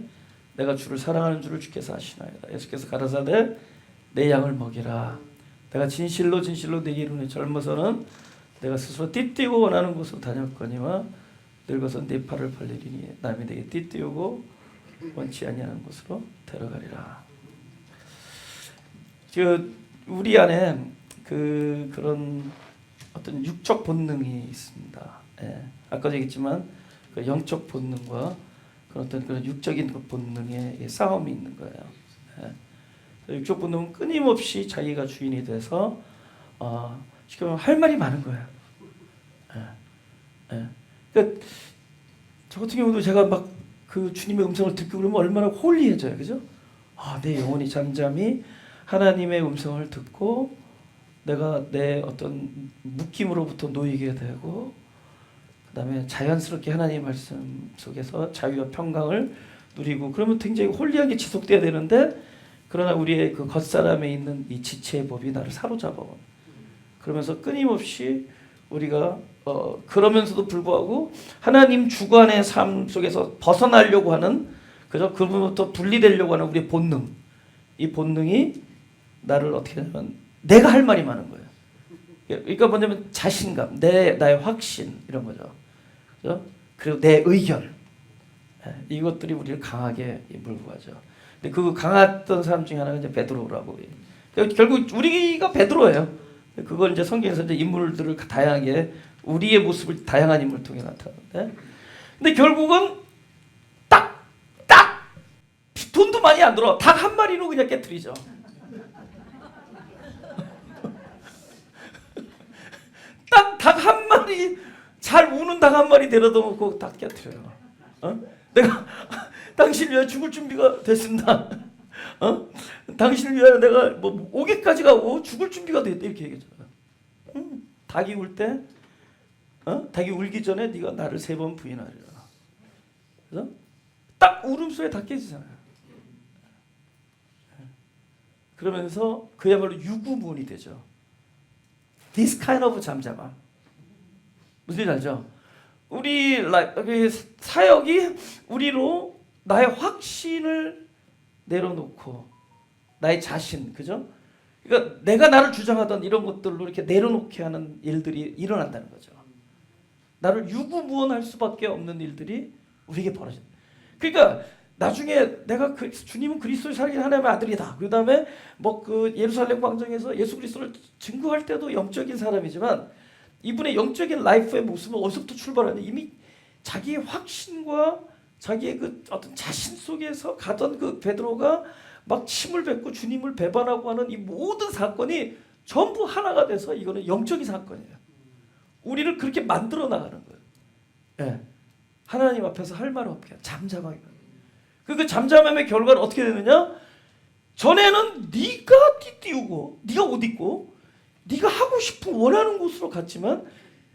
내가 주를 사랑하는 줄을 주께서 아시나이다. 예수께서 가라사대 내 양을 먹이라. 내가 진실로 진실로 내게 이르노니 젊어서는 내가 스스로 띠띠고 원하는 곳으로 다녔거니와 늙어서 네 팔을 벌리리니 남이 내게 띠띠우고 원치 아니하는 곳으로 데려가리라. 우리 안에 그런 어떤 육적 본능이 있습니다. 아까도 얘기했지만 그 영적 본능과 그런 육적인 그 본능의 싸움이 있는 거예요. 육적 본능은 끊임없이 자기가 주인이 돼서 쉽게 말하면 할 말이 많은 거예요. 그러니까 저 같은 경우도 제가 막 그 주님의 음성을 듣고 그러면 얼마나 홀리해져요, 그죠? 내 영혼이 잠잠히 하나님의 음성을 듣고 내가 내 어떤 묶임으로부터 놓이게 되고 그다음에 자연스럽게 하나님의 말씀 속에서 자유와 평강을 누리고 그러면 굉장히 홀리하게 지속돼야 되는데 그러나 우리의 그 겉사람에 있는 이 지체의 법이 나를 사로잡아온 그러면서 끊임없이 우리가 그러면서도 불구하고 하나님 주관의 삶 속에서 벗어나려고 하는 그저 그분부터 분리되려고 하는 우리의 본능 이 본능이 나를 어떻게 하냐면 내가 할 말이 많은 거예요. 그러니까 뭐냐면 자신감, 나의 확신 이런 거죠. 그죠? 그리고 내 의견 이것들이 우리를 강하게 몰고 가죠. 근데 그 강했던 사람 중에 하나가 이제 베드로라고. 그러니까 결국 우리가 베드로예요. 그걸 이제 성경에서 이제 인물들을 다양하게 우리의 모습을 다양한 인물을 통해 나타나는데, 근데 결국은 딱 돈도 많이 안 들어. 닭 한 마리로 그냥 깨트리죠. 닭 한 마리 잘 우는 닭 한 마리 데려다 놓고 닭 깨트려요. 내가 당신 위하여 죽을 준비가 됐습니다. 당신을 위하여 내가 뭐 5개까지 가고 죽을 준비가 됐다 이렇게 얘기하잖아. 닭이 울 때, 닭이 울기 전에 네가 나를 3번 부인하리라. 그래서 딱 울음소리에 다 깨지잖아요. 그러면서 그야말로 유구무원이 되죠. This kind of 잠잠함. 무슨 얘기 알죠? 우리 사역이 우리로 나의 확신을 내려놓고 나의 자신, 그죠? 그러니까 내가 나를 주장하던 이런 것들로 이렇게 내려놓게 하는 일들이 일어난다는 거죠. 나를 유구무원할 수밖에 없는 일들이 우리에게 벌어진다. 그러니까 나중에 내가 주님은 그리스도의 살아계신 하나님의 아들이다. 그 다음에 뭐 그 예루살렘 광장에서 예수 그리스도를 증거할 때도 영적인 사람이지만 이분의 영적인 라이프의 모습은 어디서부터 출발하냐? 이미 자기의 확신과 자기의 그 어떤 자신 속에서 가던 그 베드로가 막 침을 뱉고 주님을 배반하고 하는 이 모든 사건이 전부 하나가 돼서 이거는 영적인 사건이에요. 우리를 그렇게 만들어 나가는 거예요. 하나님 앞에서 할 말 없게 잠잠하게. 그 잠잠함의 결과는 어떻게 되느냐? 전에는 네가 띠띠우고 네가 옷 입고 네가 하고 싶은 원하는 곳으로 갔지만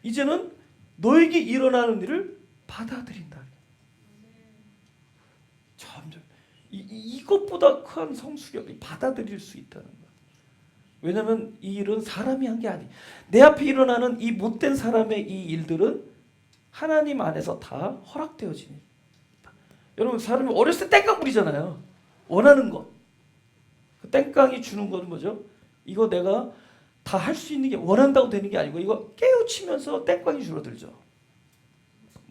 이제는 너에게 일어나는 일을 받아들인다. 점점 이것보다 큰 성숙이 받아들일 수 있다는 거예요. 왜냐하면 이 일은 사람이 한 게 아니에요. 내 앞에 일어나는 이 못된 사람의 이 일들은 하나님 안에서 다 허락되어지니. 여러분 사람이 어렸을 때 땡깡 부리잖아요. 원하는 것. 그 땡깡이 주는 건 뭐죠? 이거 내가 다 할 수 있는 게 원한다고 되는 게 아니고 이거 깨우치면서 땡깡이 줄어들죠.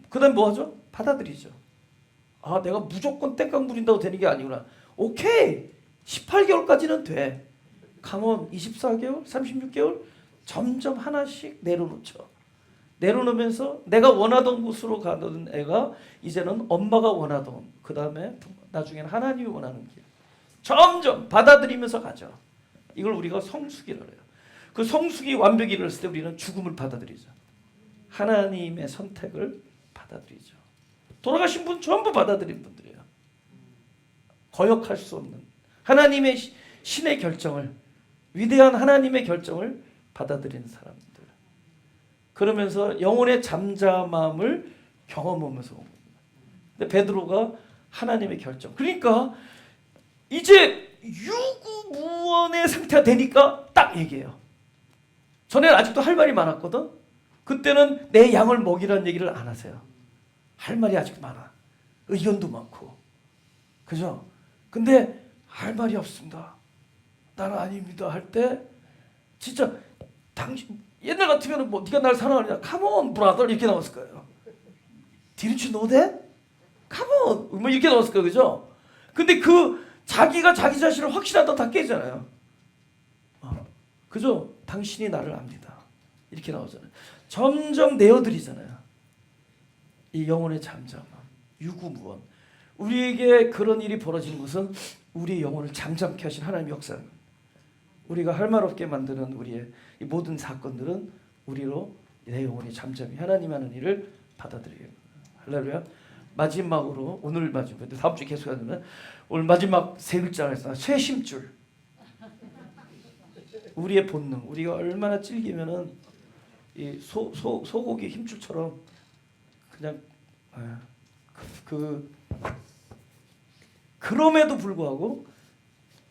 그 다음 뭐 하죠? 받아들이죠. 아 내가 무조건 땡깡 부린다고 되는 게 아니구나. 오케이 18개월까지는 돼. 강원 24개월 36개월 점점 하나씩 내려놓죠. 내려놓으면서 내가 원하던 곳으로 가던 애가 이제는 엄마가 원하던 그 다음에 나중에는 하나님이 원하는 길 점점 받아들이면서 가죠. 이걸 우리가 성숙이라고 해요. 그 성숙이 완벽히 이르렀을 때 우리는 죽음을 받아들이죠. 하나님의 선택을 받아들이죠. 돌아가신 분 전부 받아들인 분들이에요. 거역할 수 없는 하나님의 신의 결정을 위대한 하나님의 결정을 받아들이는 사람들. 그러면서 영혼의 잠잠함을 경험하면서 온 겁니다. 근데 베드로가 하나님의 결정. 그러니까 이제 유구무원의 상태가 되니까 딱 얘기해요. 전에는 아직도 할 말이 많았거든. 그때는 내 양을 먹이라는 얘기를 안 하세요. 할 말이 아직도 많아. 의견도 많고. 그죠? 근데 할 말이 없습니다. 나는 아닙니다 할 때 진짜 당신 옛날 같으면 뭐 네가 날 사랑하느냐 Come on brother 이렇게 나왔을 거예요. Didn't you know that? Come on 뭐 이렇게 나왔을 거예요. 그죠? 근데 그 자기가 자기 자신을 확신하다 다 깨잖아요. 그죠? 당신이 나를 압니다. 이렇게 나오잖아요. 점점 내어드리잖아요. 이 영혼의 잠잠함, 유구무원. 우리에게 그런 일이 벌어지는 것은 우리의 영혼을 잠잠케 하신 하나님의 역사입니다. 우리가 할 말 없게 만드는 우리의 이 모든 사건들은 우리로 내 영혼이 잠잠히 하나님 하는 일을 받아들이게 됩니다. 할렐루야. 마지막으로 오늘 마지막 다음 주에 계속 하면 오늘 마지막 세 글자가 있어. 쇠심줄. 우리의 본능. 우리가 얼마나 찔기면은 이 소고기 힘줄처럼 그냥 그럼에도 불구하고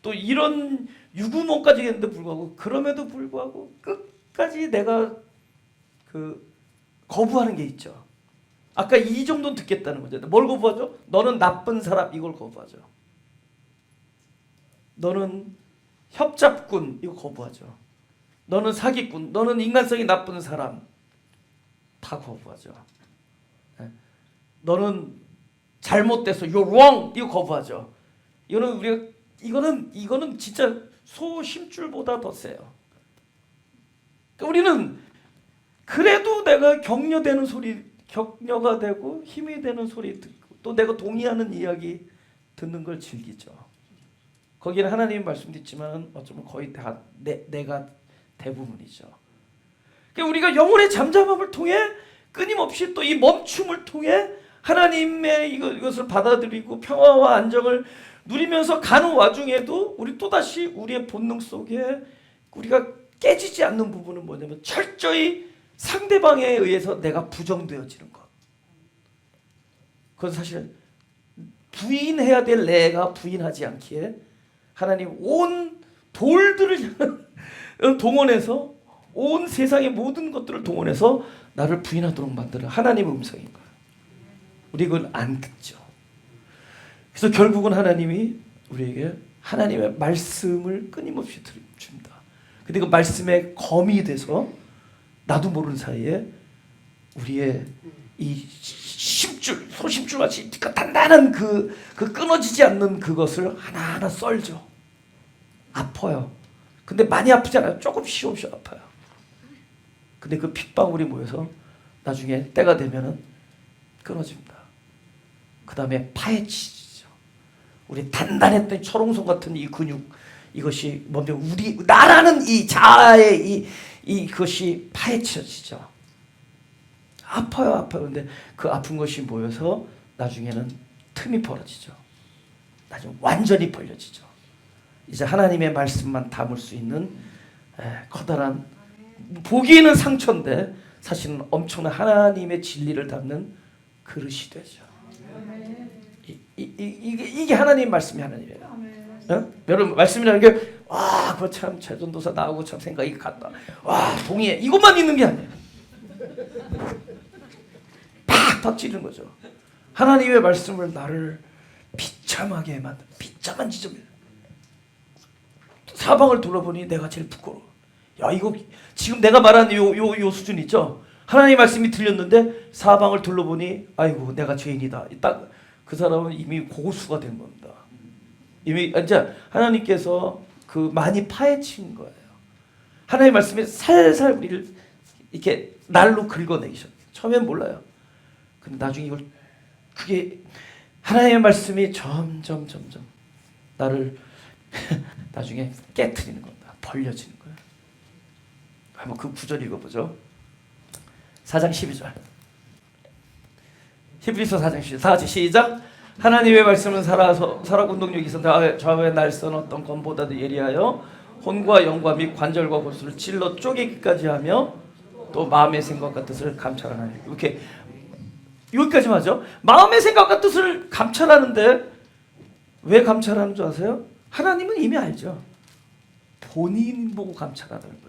또 이런 유구몬까지 했는데 불구하고 그럼에도 불구하고 끝까지 내가 거부하는 게 있죠. 아까 이 정도는 듣겠다는 거죠. 뭘 거부하죠? 너는 나쁜 사람 이걸 거부하죠. 너는 협잡꾼 이거 거부하죠. 너는 사기꾼, 너는 인간성이 나쁜 사람 다 거부하죠. 너는 잘못돼서 you're wrong 이거 거부하죠. 이거는 진짜 소 심줄보다 더 세요. 그러니까 우리는 그래도 내가 격려되는 소리, 격려가 되고 힘이 되는 소리 듣고 또 내가 동의하는 이야기 듣는 걸 즐기죠. 거기는 하나님의 말씀도 있지만 어쩌면 거의 다 내가 대부분이죠. 그러니까 우리가 영혼의 잠잠함을 통해 끊임없이 또 이 멈춤을 통해 하나님의 이것을 받아들이고 평화와 안정을 누리면서 가는 와중에도 우리 또다시 우리의 본능 속에 우리가 깨지지 않는 부분은 뭐냐면 철저히 상대방에 의해서 내가 부정되어지는 것. 그건 사실 부인해야 될 내가 부인하지 않기에 하나님 온 돌들을 동원해서 온 세상의 모든 것들을 동원해서 나를 부인하도록 만드는 하나님의 음성인 거예요. 우리 그걸 안 듣죠. 그래서 결국은 하나님이 우리에게 하나님의 말씀을 끊임없이 줍니다. 근데 그 말씀의 검이 돼서 나도 모르는 사이에 우리의 이 심줄, 소심줄 같이 단단한 그 끊어지지 않는 그것을 하나하나 썰죠. 아파요. 근데 많이 아프지 않아요. 조금 쉬엄쉬엄 아파요. 근데 그 핏방울이 모여서 나중에 때가 되면은 끊어집니다. 그 다음에 파헤치죠. 우리 단단했던 철옹성 같은 이 근육 이것이 뭐냐면 나라는 이 자아의 이것이 파헤쳐지죠. 아파요. 근데 그 아픈 것이 모여서 나중에는 틈이 벌어지죠. 나중에 완전히 벌려지죠. 이제 하나님의 말씀만 담을 수 있는 커다란 보기에는 상처인데 사실은 엄청난 하나님의 진리를 담는 그릇이 되죠. 이게 하나님 말씀이 하나님이에요. 어? 여러분 말씀이라는 게 와, 그거 참 최전도사 나하고 참 생각이 같다. 와, 동의해. 이것만 있는 게 아니에요. 팍 찌르는 거죠. 하나님의 말씀을 나를 비참하게 만든 비참한 지점이에요. 사방을 돌아보니 내가 제일 부끄러워. 야, 이거 지금 내가 말한 요 수준 있죠? 하나님의 말씀이 들렸는데 사방을 둘러보니 아이고 내가 죄인이다. 딱 그 사람은 이미 고수가 된 겁니다. 이미 이제 하나님께서 그 많이 파헤친 거예요. 하나님의 말씀이 살살 우리를 이렇게 날로 긁어내기셨어요. 처음엔 몰라요. 근데 나중에 이걸 그게 하나님의 말씀이 점점 나를 나중에 깨트리는 겁니다. 벌려지는 거예요. 한번 그 구절 읽어보죠. 4장 12절. 히브리서 4장 12절. 다 같이 시작. 하나님의 말씀은 살아서 운동력이 있어 좌우의 날선 어떤 검보다도 예리하여 혼과 영과 및 관절과 골수를 찔러 쪼개기까지 하며 또 마음의 생각과 뜻을 감찰하나니. 이렇게 여기까지만 하죠. 마음의 생각과 뜻을 감찰하는데 왜 감찰하는 줄 아세요? 하나님은 이미 알죠. 본인 보고 감찰하는 거예요.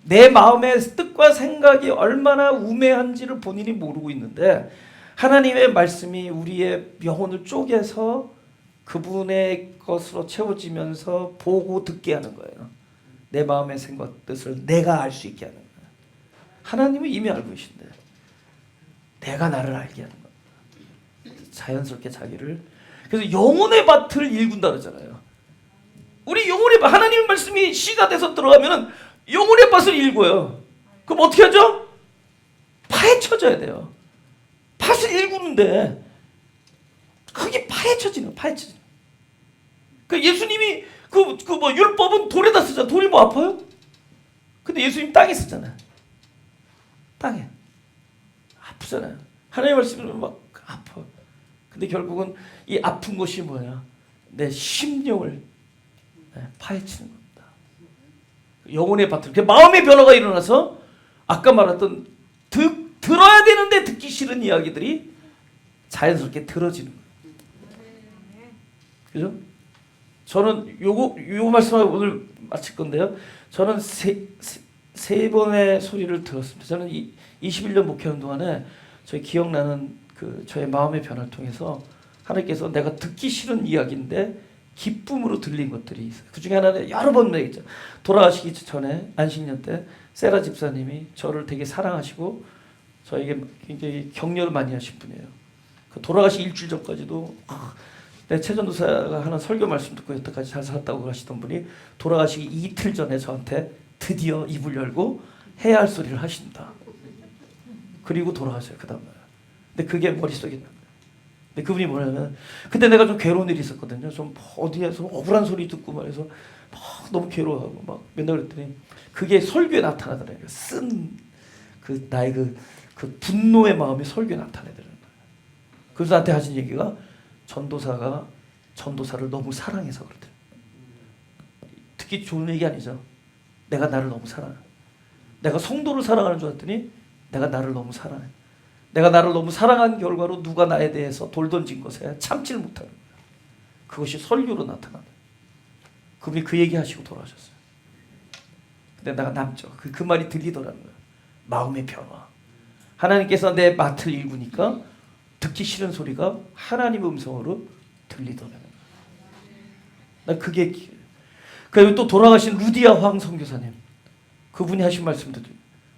내 마음의 뜻과 생각이 얼마나 우매한지를 본인이 모르고 있는데 하나님의 말씀이 우리의 영혼을 쪼개서 그분의 것으로 채워지면서 보고 듣게 하는 거예요. 내 마음의 생각, 뜻을 내가 알 수 있게 하는 거예요. 하나님은 이미 알고 계신데 내가 나를 알게 하는 거예요. 자연스럽게 자기를. 그래서 영혼의 밭을 일군다 그러잖아요. 우리 영혼의 밭, 하나님의 말씀이 씨가 돼서 들어가면은 영혼의 밭을 일궈요. 그럼 어떻게 하죠? 파헤쳐져야 돼요. 밭을 일구는데 그게 파헤쳐지는. 그 예수님이 뭐 율법은 돌에다 쓰잖아. 돌이 뭐 아파요? 근데 예수님 땅에 쓰잖아요. 땅에 아프잖아요. 하나님의 말씀은 막 아파. 근데 결국은 이 아픈 것이 뭐야? 내 심령을 파헤치는 겁니다. 영혼의 밭을. 마음의 변화가 일어나서 아까 말했던 들어야 되는데 듣기 싫은 이야기들이 자연스럽게 들어지는 거예요. 그죠? 저는 요 말씀을 오늘 마칠 건데요. 저는 세 번의 소리를 들었습니다. 저는 21년 목회하는 동안에 저희 기억나는 그 저의 마음의 변화를 통해서 하나님께서 내가 듣기 싫은 이야기인데 기쁨으로 들린 것들이 있어요. 그 중에 하나는 여러 번 얘기했죠. 돌아가시기 전에 안식년 때 세라 집사님이 저를 되게 사랑하시고 저에게 굉장히 격려를 많이 하신 분이에요. 그 돌아가시 일주일 전까지도 내 최전도사가 하는 설교 말씀 듣고 여태까지 잘 살았다고 하시던 분이 돌아가시기 이틀 전에 저한테 드디어 입을 열고 해야 할 소리를 하신다. 그리고 돌아가셔요. 그 다음날. 근데 그게 머릿속에 있는 거예요. 근데 그분이 뭐냐면 그때 내가 좀 괴로운 일이 있었거든요. 좀 어디에서 억울한 소리 듣고 말해서 막 너무 괴로워하고 막 맨날 그랬더니 그게 설교에 나타나더래요. 그 나의 그 분노의 마음이 설교에 나타내더라는 거예요. 그래서 나한테 하신 얘기가 전도사가 전도사를 너무 사랑해서 그러더래요. 듣기 좋은 얘기 아니죠. 내가 나를 너무 사랑해. 내가 성도를 사랑하는 줄 알았더니 내가 나를 너무 사랑해. 내가 나를 너무 사랑한 결과로 누가 나에 대해서 돌 던진 것에 참지를 못하는 거예요. 그것이 설교로 나타난다. 그분이 그 얘기하시고 돌아가셨어요. 근데 내가 남죠. 그 말이 들리더라는 거예요. 마음의 변화. 하나님께서 내 밭을 일구니까 듣기 싫은 소리가 하나님의 음성으로 들리더라는 거예요. 나 그게 그리고 또 돌아가신 루디아 황 선교사님 그분이 하신 말씀도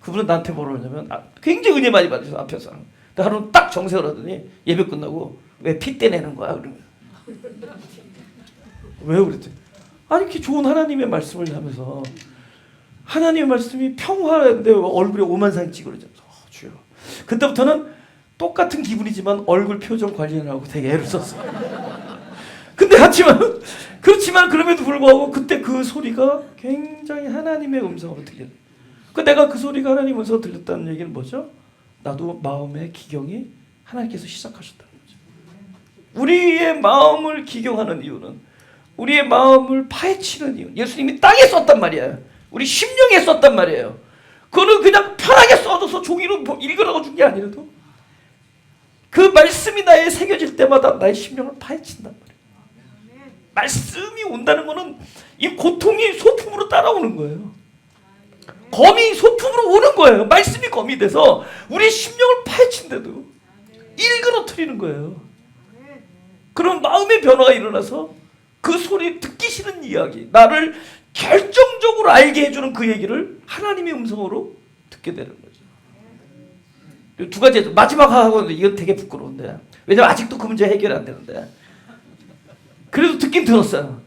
그분은 나한테 뭐라 그러냐면 굉장히 은혜 많이 받으셔서 앞에서 근데 하루는 딱 정색을 하더니 예배 끝나고 왜 핏대 내는 거야? 그러면 왜요? 그랬더니 아니 이렇게 좋은 하나님의 말씀을 하면서 하나님의 말씀이 평화인데 얼굴에 오만상 찌그러져서 주여 그때부터는 똑같은 기분이지만 얼굴 표정 관리를 하고 되게 애를 썼어요. 근데 그렇지만 그럼에도 불구하고 그때 그 소리가 굉장히 하나님의 음성으로 들려요. 내가 그 소리가 하나님 음성으로 들렸다는 얘기는 뭐죠? 나도 마음의 기경이 하나님께서 시작하셨다는 거죠. 우리의 마음을 기경하는 이유는 우리의 마음을 파헤치는 이유. 예수님이 땅에 썼단 말이에요. 우리 심령에 썼단 말이에요. 그거는 그냥 편하게 써줘서 종이로 읽으라고 준 게 아니라도 그 말씀이 나에 새겨질 때마다 나의 심령을 파헤친단 말이에요. 말씀이 온다는 것은 이 고통이 소품으로 따라오는 거예요. 검이 소품으로 오는 거예요. 말씀이 검이 돼서 우리 심령을 파헤친데도 일그러뜨리는 거예요. 그런 마음의 변화가 일어나서 그 소리 듣기 싫은 이야기, 나를 결정적으로 알게 해주는 그 얘기를 하나님의 음성으로 듣게 되는 거죠. 두 가지, 마지막 하고 이건 되게 부끄러운데, 왜냐면 아직도 그 문제 해결이 안 되는데, 그래도 듣긴 들었어요.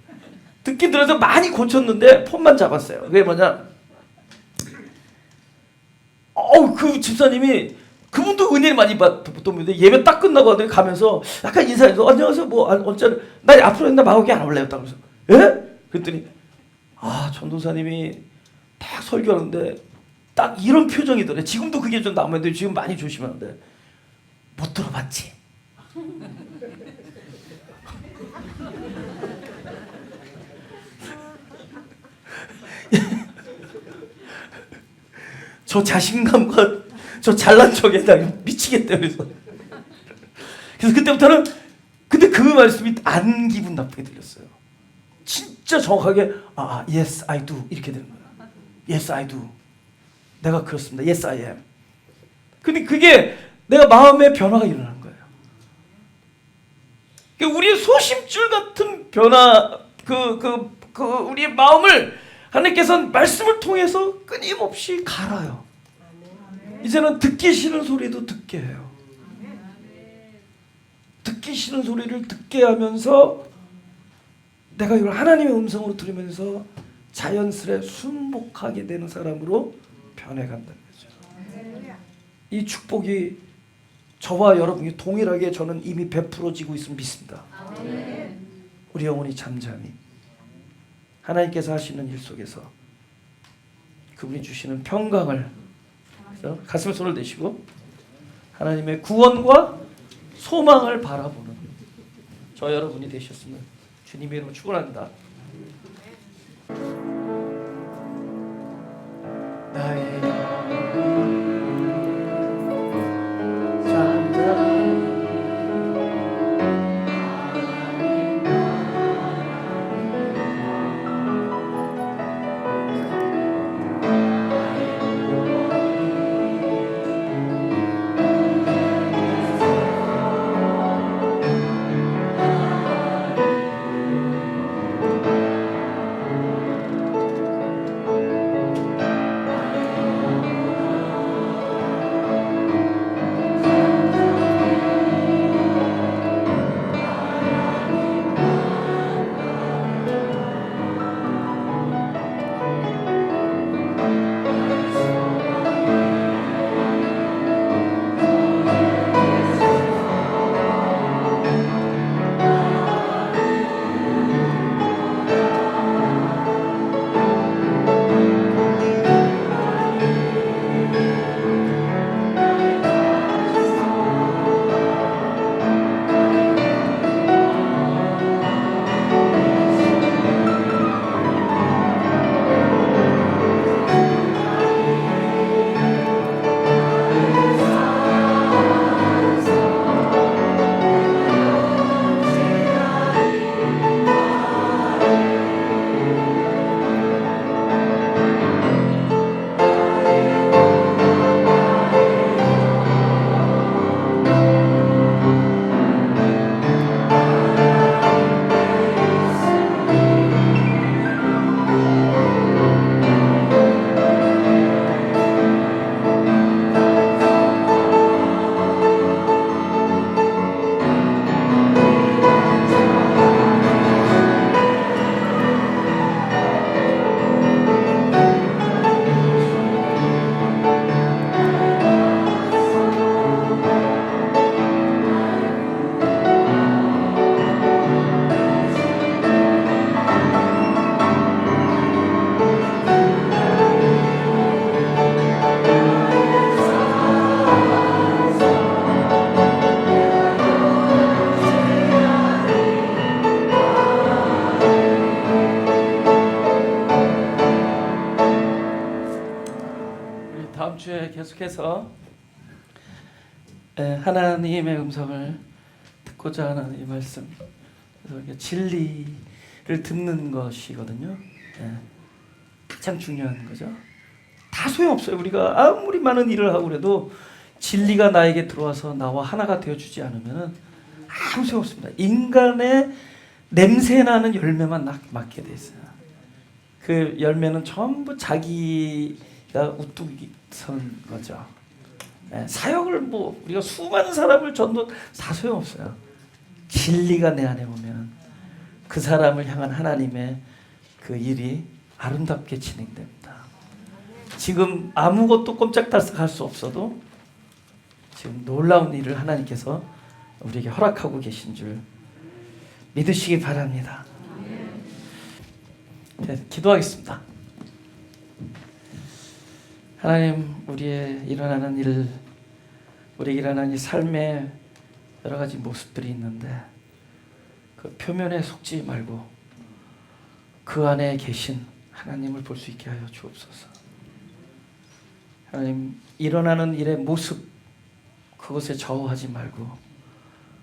듣긴 들어서 많이 고쳤는데 폰만 잡았어요. 그게 뭐냐, 그 집사님이, 그분도 은혜를 많이 받던데 예배 딱 끝나고 가면서 약간 인사해서 안녕하세요, 뭐 어쩌, 나 앞으로 옛날 마곡이 안 올래요. 딱 그래서 예? 그랬더니 전도사님이 딱 설교하는데 딱 이런 표정이더래. 지금도 그게 좀 남았는데 지금 많이 조심하는데, 못 들어봤지? 저 자신감과 저 잘난 척에 나 미치겠다. 그래서 그때부터는, 근데 그 말씀이 안 기분 나쁘게 들렸어요. 진짜 정확하게 yes I do 이렇게 되는 거예요. yes I do. 내가 그렇습니다. yes I am. 근데 그게 내가 마음의 변화가 일어나는 거예요. 우리의 소심줄 같은 변화, 우리의 마음을 하나님께서는 말씀을 통해서 끊임없이 갈아요. 이제는 듣기 싫은 소리도 듣게 해요. 듣기 싫은 소리를 듣게 하면서 내가 이걸 하나님의 음성으로 들으면서 자연스레 순복하게 되는 사람으로 변해간다는 거죠. 이 축복이 저와 여러분이 동일하게 저는 이미 베풀어지고 있음을 믿습니다. 우리 영혼이 잠잠히 하나님께서 하시는 일 속에서 그분이 주시는 평강을, 가슴에 손을 대시고 하나님의 구원과 소망을 바라보는 저 여러분이 되셨으면 주님의 이름으로 축원합니다. 나의 다음 주에 계속해서 하나님의 음성을 듣고자 하는 이 말씀, 그래서 진리를 듣는 것이거든요. 가장 중요한 거죠. 다 소용없어요. 우리가 아무리 많은 일을 하고 그래도 진리가 나에게 들어와서 나와 하나가 되어주지 않으면 아무 소용없습니다. 인간의 냄새나는 열매만 맡게 돼 있어요. 그 열매는 전부 자기가 우뚝 선 거죠. 사역을 우리가 수많은 사람을 전도 다 소용없어요. 진리가 내 안에 오면 그 사람을 향한 하나님의 그 일이 아름답게 진행됩니다. 지금 아무것도 꼼짝달싹할 수 없어도 지금 놀라운 일을 하나님께서 우리에게 허락하고 계신 줄 믿으시기 바랍니다. 네, 기도하겠습니다. 하나님, 우리의 일어나는 일, 우리 일어나는 이 삶의 여러 가지 모습들이 있는데 그 표면에 속지 말고 그 안에 계신 하나님을 볼 수 있게 하여 주옵소서. 하나님, 일어나는 일의 모습, 그것에 좌우하지 말고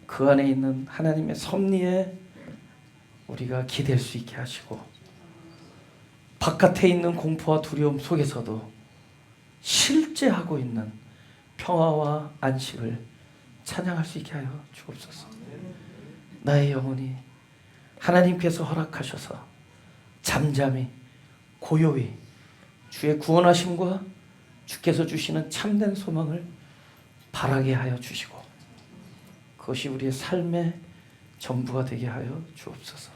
그 안에 있는 하나님의 섭리에 우리가 기댈 수 있게 하시고, 바깥에 있는 공포와 두려움 속에서도 실제 하고 있는 평화와 안식을 찬양할 수 있게 하여 주옵소서. 나의 영혼이 하나님께서 허락하셔서 잠잠히 고요히 주의 구원하심과 주께서 주시는 참된 소망을 바라게 하여 주시고, 그것이 우리의 삶의 전부가 되게 하여 주옵소서.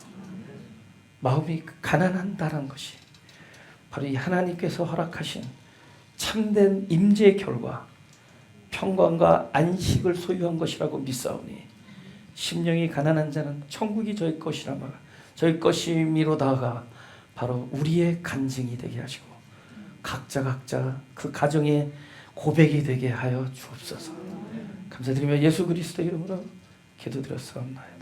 마음이 가난한다는 것이 바로 이 하나님께서 허락하신 참된 임재의 결과, 평강과 안식을 소유한 것이라고 믿사오니, 심령이 가난한 자는 천국이 저희 것이라 말, 저희 것이미로다가 바로 우리의 간증이 되게 하시고 각자 그 가정의 고백이 되게 하여 주옵소서. 감사드리며 예수 그리스도의 이름으로 기도드렸사옵나이다.